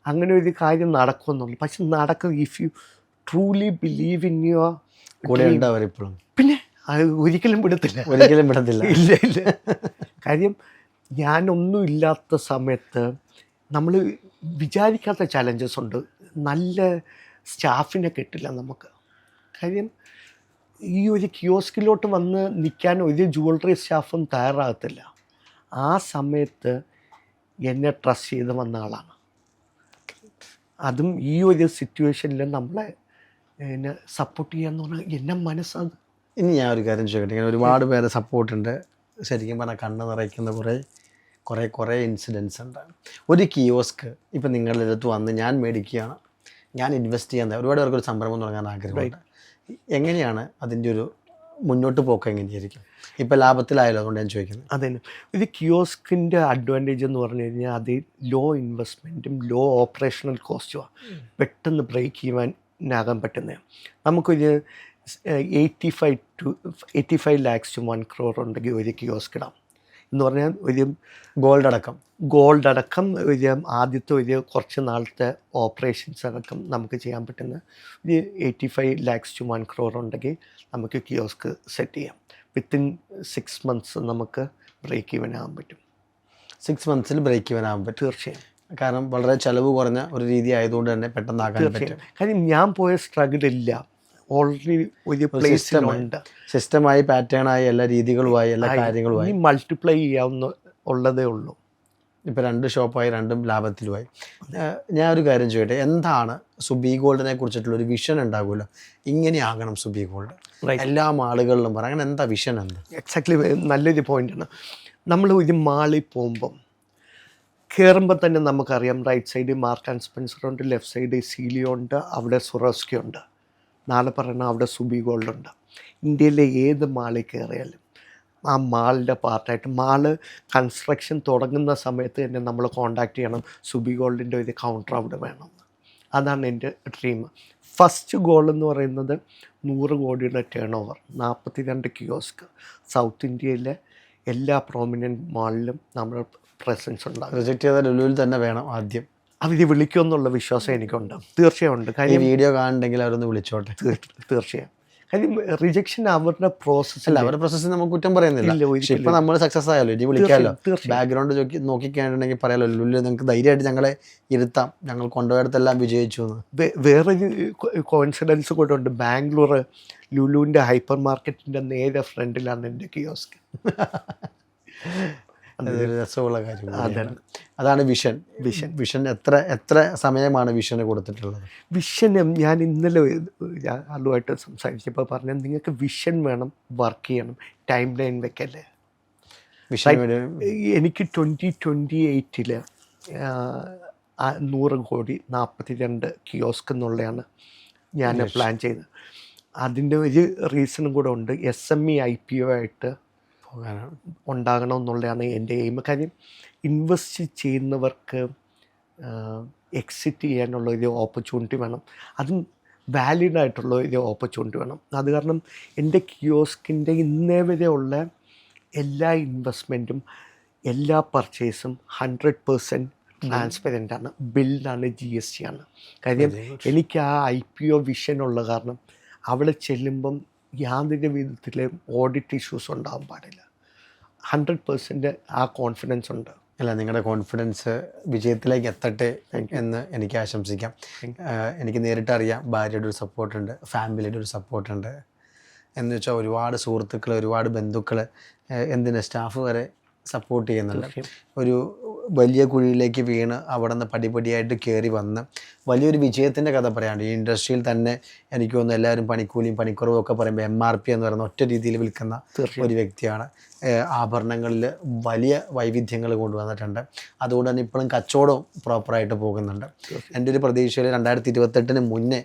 അങ്ങനെ ഒരു കാര്യം നടക്കുമെന്നുള്ളു. പക്ഷെ നടക്കും if you truly believe in your കൂടെ ഉണ്ടാവും ഇപ്പോഴും. പിന്നെ ഒരിക്കലും വിടത്തില്ല, ഒരിക്കലും വിടത്തില്ല. ഇല്ല ഇല്ല. കാര്യം ഞാനൊന്നും ഇല്ലാത്ത സമയത്ത് നമ്മൾ വിചാരിക്കാത്ത ചലഞ്ചസ് ഉണ്ട്. നല്ല സ്റ്റാഫിനെ കിട്ടില്ല നമുക്ക്. കാര്യം ഈ ഒരു കിയോസ്കിലോട്ട് വന്ന് നിൽക്കാൻ ഒരു ജുവലറി സ്റ്റാഫും തയ്യാറാകത്തില്ല. ആ സമയത്ത് എന്നെ ട്രസ്റ്റ് ചെയ്ത് വന്ന ആളാണ്. അതും ഈ ഒരു സിറ്റുവേഷനിൽ നമ്മളെ എന്നെ സപ്പോർട്ട് ചെയ്യാന്ന് പറഞ്ഞാൽ എന്നെ മനസ്സത്. ഇനി ഞാൻ ഒരു കാര്യം ചോദിക്കട്ടെ, ഇങ്ങനെ ഒരുപാട് പേരെ സപ്പോർട്ടുണ്ട്. ശരിക്കും പറഞ്ഞാൽ കണ്ണ് നിറയ്ക്കുന്ന കുറേ ഇൻസിഡൻസ് ഉണ്ട്. ഒരു കിയോസ്ക് ഇപ്പം നിങ്ങളുടെ അടുത്ത് വന്ന് ഞാൻ മേടിക്കുകയാണ്, ഞാൻ ഇൻവെസ്റ്റ് ചെയ്യാൻ ഒരുപാട് പേർക്കൊരു സംരംഭം തുടങ്ങാൻ ആഗ്രഹമുണ്ട്. എങ്ങനെയാണ് അതിൻ്റെ ഒരു മുന്നോട്ട് പോക്ക് എങ്ങനെയായിരിക്കും? ഇപ്പം ലാഭത്തിലായാലും, അതുകൊണ്ട് ഞാൻ ചോദിക്കുന്നത്. അതെ, ഒരു കിയോസ്കിൻ്റെ അഡ്വാൻറ്റേജ് എന്ന് പറഞ്ഞു കഴിഞ്ഞാൽ അത് ലോ ഇൻവെസ്റ്റ്മെൻറ്റും ലോ ഓപ്പറേഷണൽ കോസ്റ്റുമാണ്. പെട്ടെന്ന് ബ്രേക്ക് ചെയ്യാനാകാൻ പറ്റുന്നതാണ്. നമുക്കൊരു 85 lakhs to 1 crore ഉണ്ടെങ്കിൽ ഒരു കിയോസ്ക് ഇടാം എന്ന് പറഞ്ഞാൽ ഒരു ഗോൾഡ് അടക്കം ഒരു ആദ്യത്തെ ഒരു കുറച്ച് നാളത്തെ ഓപ്പറേഷൻസ് അടക്കം നമുക്ക് ചെയ്യാൻ പറ്റുന്ന ഒരു 85 lakhs to 1 crore ഉണ്ടെങ്കിൽ നമുക്ക് കിയോസ്ക് സെറ്റ് ചെയ്യാം. വിത്തിൻ 6 months നമുക്ക് ബ്രേക്ക് ഈവൻ ആകാൻ പറ്റും. 6 months ബ്രേക്ക് ഈവൻ ആകാൻ പറ്റും. തീർച്ചയായും. കാരണം വളരെ ചിലവ് കുറഞ്ഞ ഒരു രീതി ആയതുകൊണ്ട് തന്നെ പെട്ടെന്നാകാൻ പറ്റും. കാര്യം ഞാൻ പോയ സ്ട്രഗിൾ ഇല്ല, ഓൾറെഡി ഒരു പ്ലേസിലുണ്ട്. സിസ്റ്റമായി, പാറ്റേണായി, എല്ലാ രീതികളുമായി, എല്ലാ കാര്യങ്ങളുമായി മൾട്ടിപ്ലൈ ചെയ്യാവുന്ന ഉള്ളതേ ഉള്ളൂ. ഇപ്പോൾ 2 ഷോപ്പായി, 2ഉം ലാഭത്തിലുമായി. ഞാൻ ഒരു കാര്യം ചോദിക്കട്ടെ, എന്താണ് സുബി ഗോൾഡിനെ കുറിച്ചിട്ടുള്ള ഒരു വിഷൻ ഉണ്ടാകുമല്ലോ, ഇങ്ങനെയാകണം സുബി ഗോൾഡ് എല്ലാ ആളുകളിലും പറയാം, അങ്ങനെ എന്താ വിഷൻ? എന്താ എക്സാക്ട്ലി നല്ലൊരു പോയിൻ്റാണ്. നമ്മൾ ഒരു മാളിൽ പോകുമ്പം കയറുമ്പോൾ തന്നെ നമുക്കറിയാം, right side Marks and Spencer ഉണ്ട്, ലെഫ്റ്റ് സൈഡ് സീലിയോ ഉണ്ട്, അവിടെ സുറോസ്കി ഉണ്ട്, നാളെ പറയണ അവിടെ സുബി ഗോൾഡ് ഉണ്ട്. ഇന്ത്യയിലെ ഏത് മാളിൽ കയറിയാലും ആ മാളിൻ്റെ പാർട്ടായിട്ട് മാള് കൺസ്ട്രക്ഷൻ തുടങ്ങുന്ന സമയത്ത് തന്നെ നമ്മൾ കോൺടാക്റ്റ് ചെയ്യണം, സുബി ഗോൾഡിൻ്റെ ഒരു കൗണ്ടർ അവിടെ വേണം. അതാണ് എൻ്റെ ഡ്രീം. ഫസ്റ്റ് ഗോൾ എന്ന് പറയുന്നത് 100 കോടിയുടെ ടേൺ ഓവർ, 42 കിയോസ്ക്, സൗത്ത് ഇന്ത്യയിലെ എല്ലാ പ്രോമിനൻറ്റ് മാളിലും നമ്മൾ പ്രസൻസ് ഉണ്ടാകും. പ്രൊജക്റ്റ് ചെയ്ത ലുലുവിൽ തന്നെ വേണം ആദ്യം. അവർ വിളിക്കുമെന്നുള്ള വിശ്വാസം എനിക്കുണ്ട്, തീർച്ചയായും ഉണ്ട്. കാര്യം വീഡിയോ കാണുന്നുണ്ടെങ്കിൽ അവരൊന്ന് വിളിച്ചോട്ടെ. തീർച്ചയായും. കാര്യം റിജക്ഷൻ അവരുടെ പ്രോസസ്സല്ല, അവരുടെ പ്രോസസ്സിൽ നമുക്ക് കുറ്റം പറയുന്നില്ല. പക്ഷേ ഇപ്പം നമ്മൾ സക്സസ് ആയാലോ, ഇനി വിളിക്കാമല്ലോ, ബാക്ക്ഗ്രൗണ്ട് നോക്കിക്കഴിഞ്ഞിട്ടുണ്ടെങ്കിൽ പറയാലോ, ലുലു നിങ്ങൾക്ക് ധൈര്യമായിട്ട് ഞങ്ങളെ ഇരുത്താം, ഞങ്ങൾ കൊണ്ടുപോയിടത്തെല്ലാം വിജയിച്ചു എന്ന്. വേറൊരു കോയിൻസിഡൻസ് കൂടെ ഉണ്ട്. ബാംഗ്ലൂർ ലുലുവിൻ്റെ ഹൈപ്പർ മാർക്കറ്റിൻ്റെ നേരെ ഫ്രണ്ടിലാണ് എൻ്റെ കിയോസ്ക്. അതൊരു രസമുള്ള കാര്യം. അതാണ് വിഷൻ. വിഷൻ എത്ര സമയമാണ് വിഷന് കൊടുത്തിട്ടുള്ളത്? വിഷന് ഞാൻ ഇന്നലെ അതുമായിട്ട് സംസാരിച്ചപ്പോൾ പറഞ്ഞത്, നിങ്ങൾക്ക് വിഷൻ വേണം, വർക്ക് ചെയ്യണം, ടൈം ലൈൻ വെക്കല്ലേ. എനിക്ക് 2028 100 കോടി 42 കിയോസ്ക് എന്നുള്ളതാണ് ഞാൻ പ്ലാൻ ചെയ്തത്. അതിൻ്റെ ഒരു റീസണും കൂടെ ഉണ്ട്. SME IPO ആയിട്ട് ഉണ്ടാകണം എന്നുള്ളതാണ് എൻ്റെ എയിം. കാര്യം ഇൻവെസ്റ്റ് ചെയ്യുന്നവർക്ക് എക്സിറ്റ് ചെയ്യാനുള്ള ഒരു ഓപ്പർച്യൂണിറ്റി വേണം, അതും വാലിഡ് ആയിട്ടുള്ള ഒരു ഓപ്പർച്യൂണിറ്റി വേണം. അത് കാരണം എൻ്റെ കിയോസ്കിൻ്റെ ഇന്നേ വരെ ഉള്ള എല്ലാ ഇൻവെസ്റ്റ്മെൻറ്റും എല്ലാ പർച്ചേസും 100% ട്രാൻസ്പെറൻ്റാണ്, ബിൽഡാണ്, GST ആണ്. കാര്യം എനിക്ക് ആ IPO വിഷൻ ഉള്ള കാരണം അവിടെ ചെല്ലുമ്പം യാതൊരു വിധത്തിലും ഓഡിറ്റ് ഇഷ്യൂസ് ഉണ്ടാകാൻ പാടില്ല. 100% ആ കോൺഫിഡൻസ് ഉണ്ട്. അല്ല, നിങ്ങളുടെ കോൺഫിഡൻസ് വിജയത്തിലേക്ക് എത്തട്ടെ എന്ന് എനിക്ക് ആശംസിക്കാം. എനിക്ക് നേരിട്ടറിയാം, ഭാര്യയുടെ ഒരു സപ്പോർട്ടുണ്ട്, ഫാമിലിയുടെ ഒരു സപ്പോർട്ടുണ്ട്. എന്ന് വെച്ചാൽ ഒരുപാട് സുഹൃത്തുക്കൾ, ഒരുപാട് ബന്ധുക്കൾ, എന്തിന് സ്റ്റാഫ് വരെ സപ്പോർട്ട് ചെയ്യുന്നുണ്ട്. ഒരു വലിയ കുഴിയിലേക്ക് വീണ് അവിടെ നിന്ന് പടിപടിയായിട്ട് കയറി വന്ന് വലിയൊരു വിജയത്തിൻ്റെ കഥ പറയാണ്ട്. ഈ ഇൻഡസ്ട്രിയിൽ തന്നെ എനിക്ക് തോന്നുന്നു എല്ലാവരും പണിക്കൂലിയും പണിക്കുറവും ഒക്കെ പറയുമ്പോൾ MRP എന്ന് പറയുന്ന ഒറ്റ രീതിയിൽ വിൽക്കുന്ന ഒരു വ്യക്തിയാണ്. ആഭരണങ്ങളിൽ വലിയ വൈവിധ്യങ്ങൾ കൊണ്ടുവന്നിട്ടുണ്ട്. അതുകൊണ്ട് തന്നെ ഇപ്പോഴും കച്ചവടവും പ്രോപ്പറായിട്ട് പോകുന്നുണ്ട്. എൻ്റെ ഒരു പ്രതീക്ഷയിൽ 2028 മുന്നേ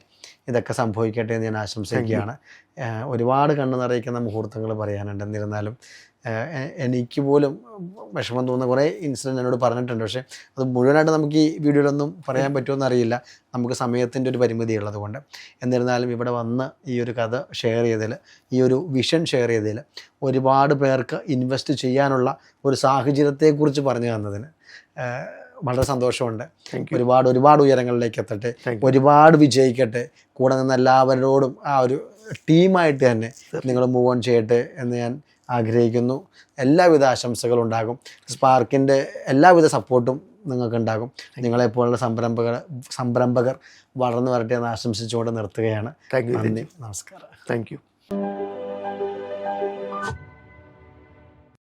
ഇതൊക്കെ സംഭവിക്കട്ടെ എന്ന് ഞാൻ ആശംസിക്കുകയാണ്. ഒരുപാട് കണ്ണു നിറയിക്കുന്ന മുഹൂർത്തങ്ങൾ പറയാനുണ്ട്. എന്നിരുന്നാലും എനിക്ക് പോലും വിഷമം തോന്നുന്ന കുറേ ഇൻസിഡൻറ്റ് എന്നോട് പറഞ്ഞിട്ടുണ്ട്. പക്ഷേ അത് മുഴുവനായിട്ട് നമുക്ക് ഈ വീഡിയോയിലൊന്നും പറയാൻ പറ്റുമെന്ന് അറിയില്ല, നമുക്ക് സമയത്തിൻ്റെ ഒരു പരിമിതി ഉള്ളതുകൊണ്ട്. എന്നിരുന്നാലും ഇവിടെ വന്ന് ഈ ഒരു കഥ ഷെയർ ചെയ്തതിൽ, ഈ ഒരു വിഷൻ ഷെയർ ചെയ്തതിൽ, ഒരുപാട് പേർക്ക് ഇൻവെസ്റ്റ് ചെയ്യാനുള്ള ഒരു സാഹചര്യത്തെക്കുറിച്ച് പറഞ്ഞു തന്നതിന് വളരെ സന്തോഷമുണ്ട്. ഒരുപാട് ഉയരങ്ങളിലേക്ക് എത്തട്ടെ, ഒരുപാട് വിജയിക്കട്ടെ. കൂടെ നിന്ന് എല്ലാവരോടും ആ ഒരു ടീമായിട്ട് തന്നെ നിങ്ങൾ മൂവ് ഓൺ ചെയ്യട്ടെ എന്ന് ഞാൻ ആഗ്രഹിക്കുന്നു. എല്ലാവിധ ആശംസകളും ഉണ്ടാകും. സ്പാർക്കിൻ്റെ എല്ലാവിധ സപ്പോർട്ടും നിങ്ങൾക്കുണ്ടാകും. നിങ്ങളെപ്പോലുള്ള സംരംഭകർ വളർന്നു വരട്ടെ എന്ന് ആശംസിച്ചുകൊണ്ട് നിർത്തുകയാണ്. നന്ദി, നമസ്കാരം. Thank you.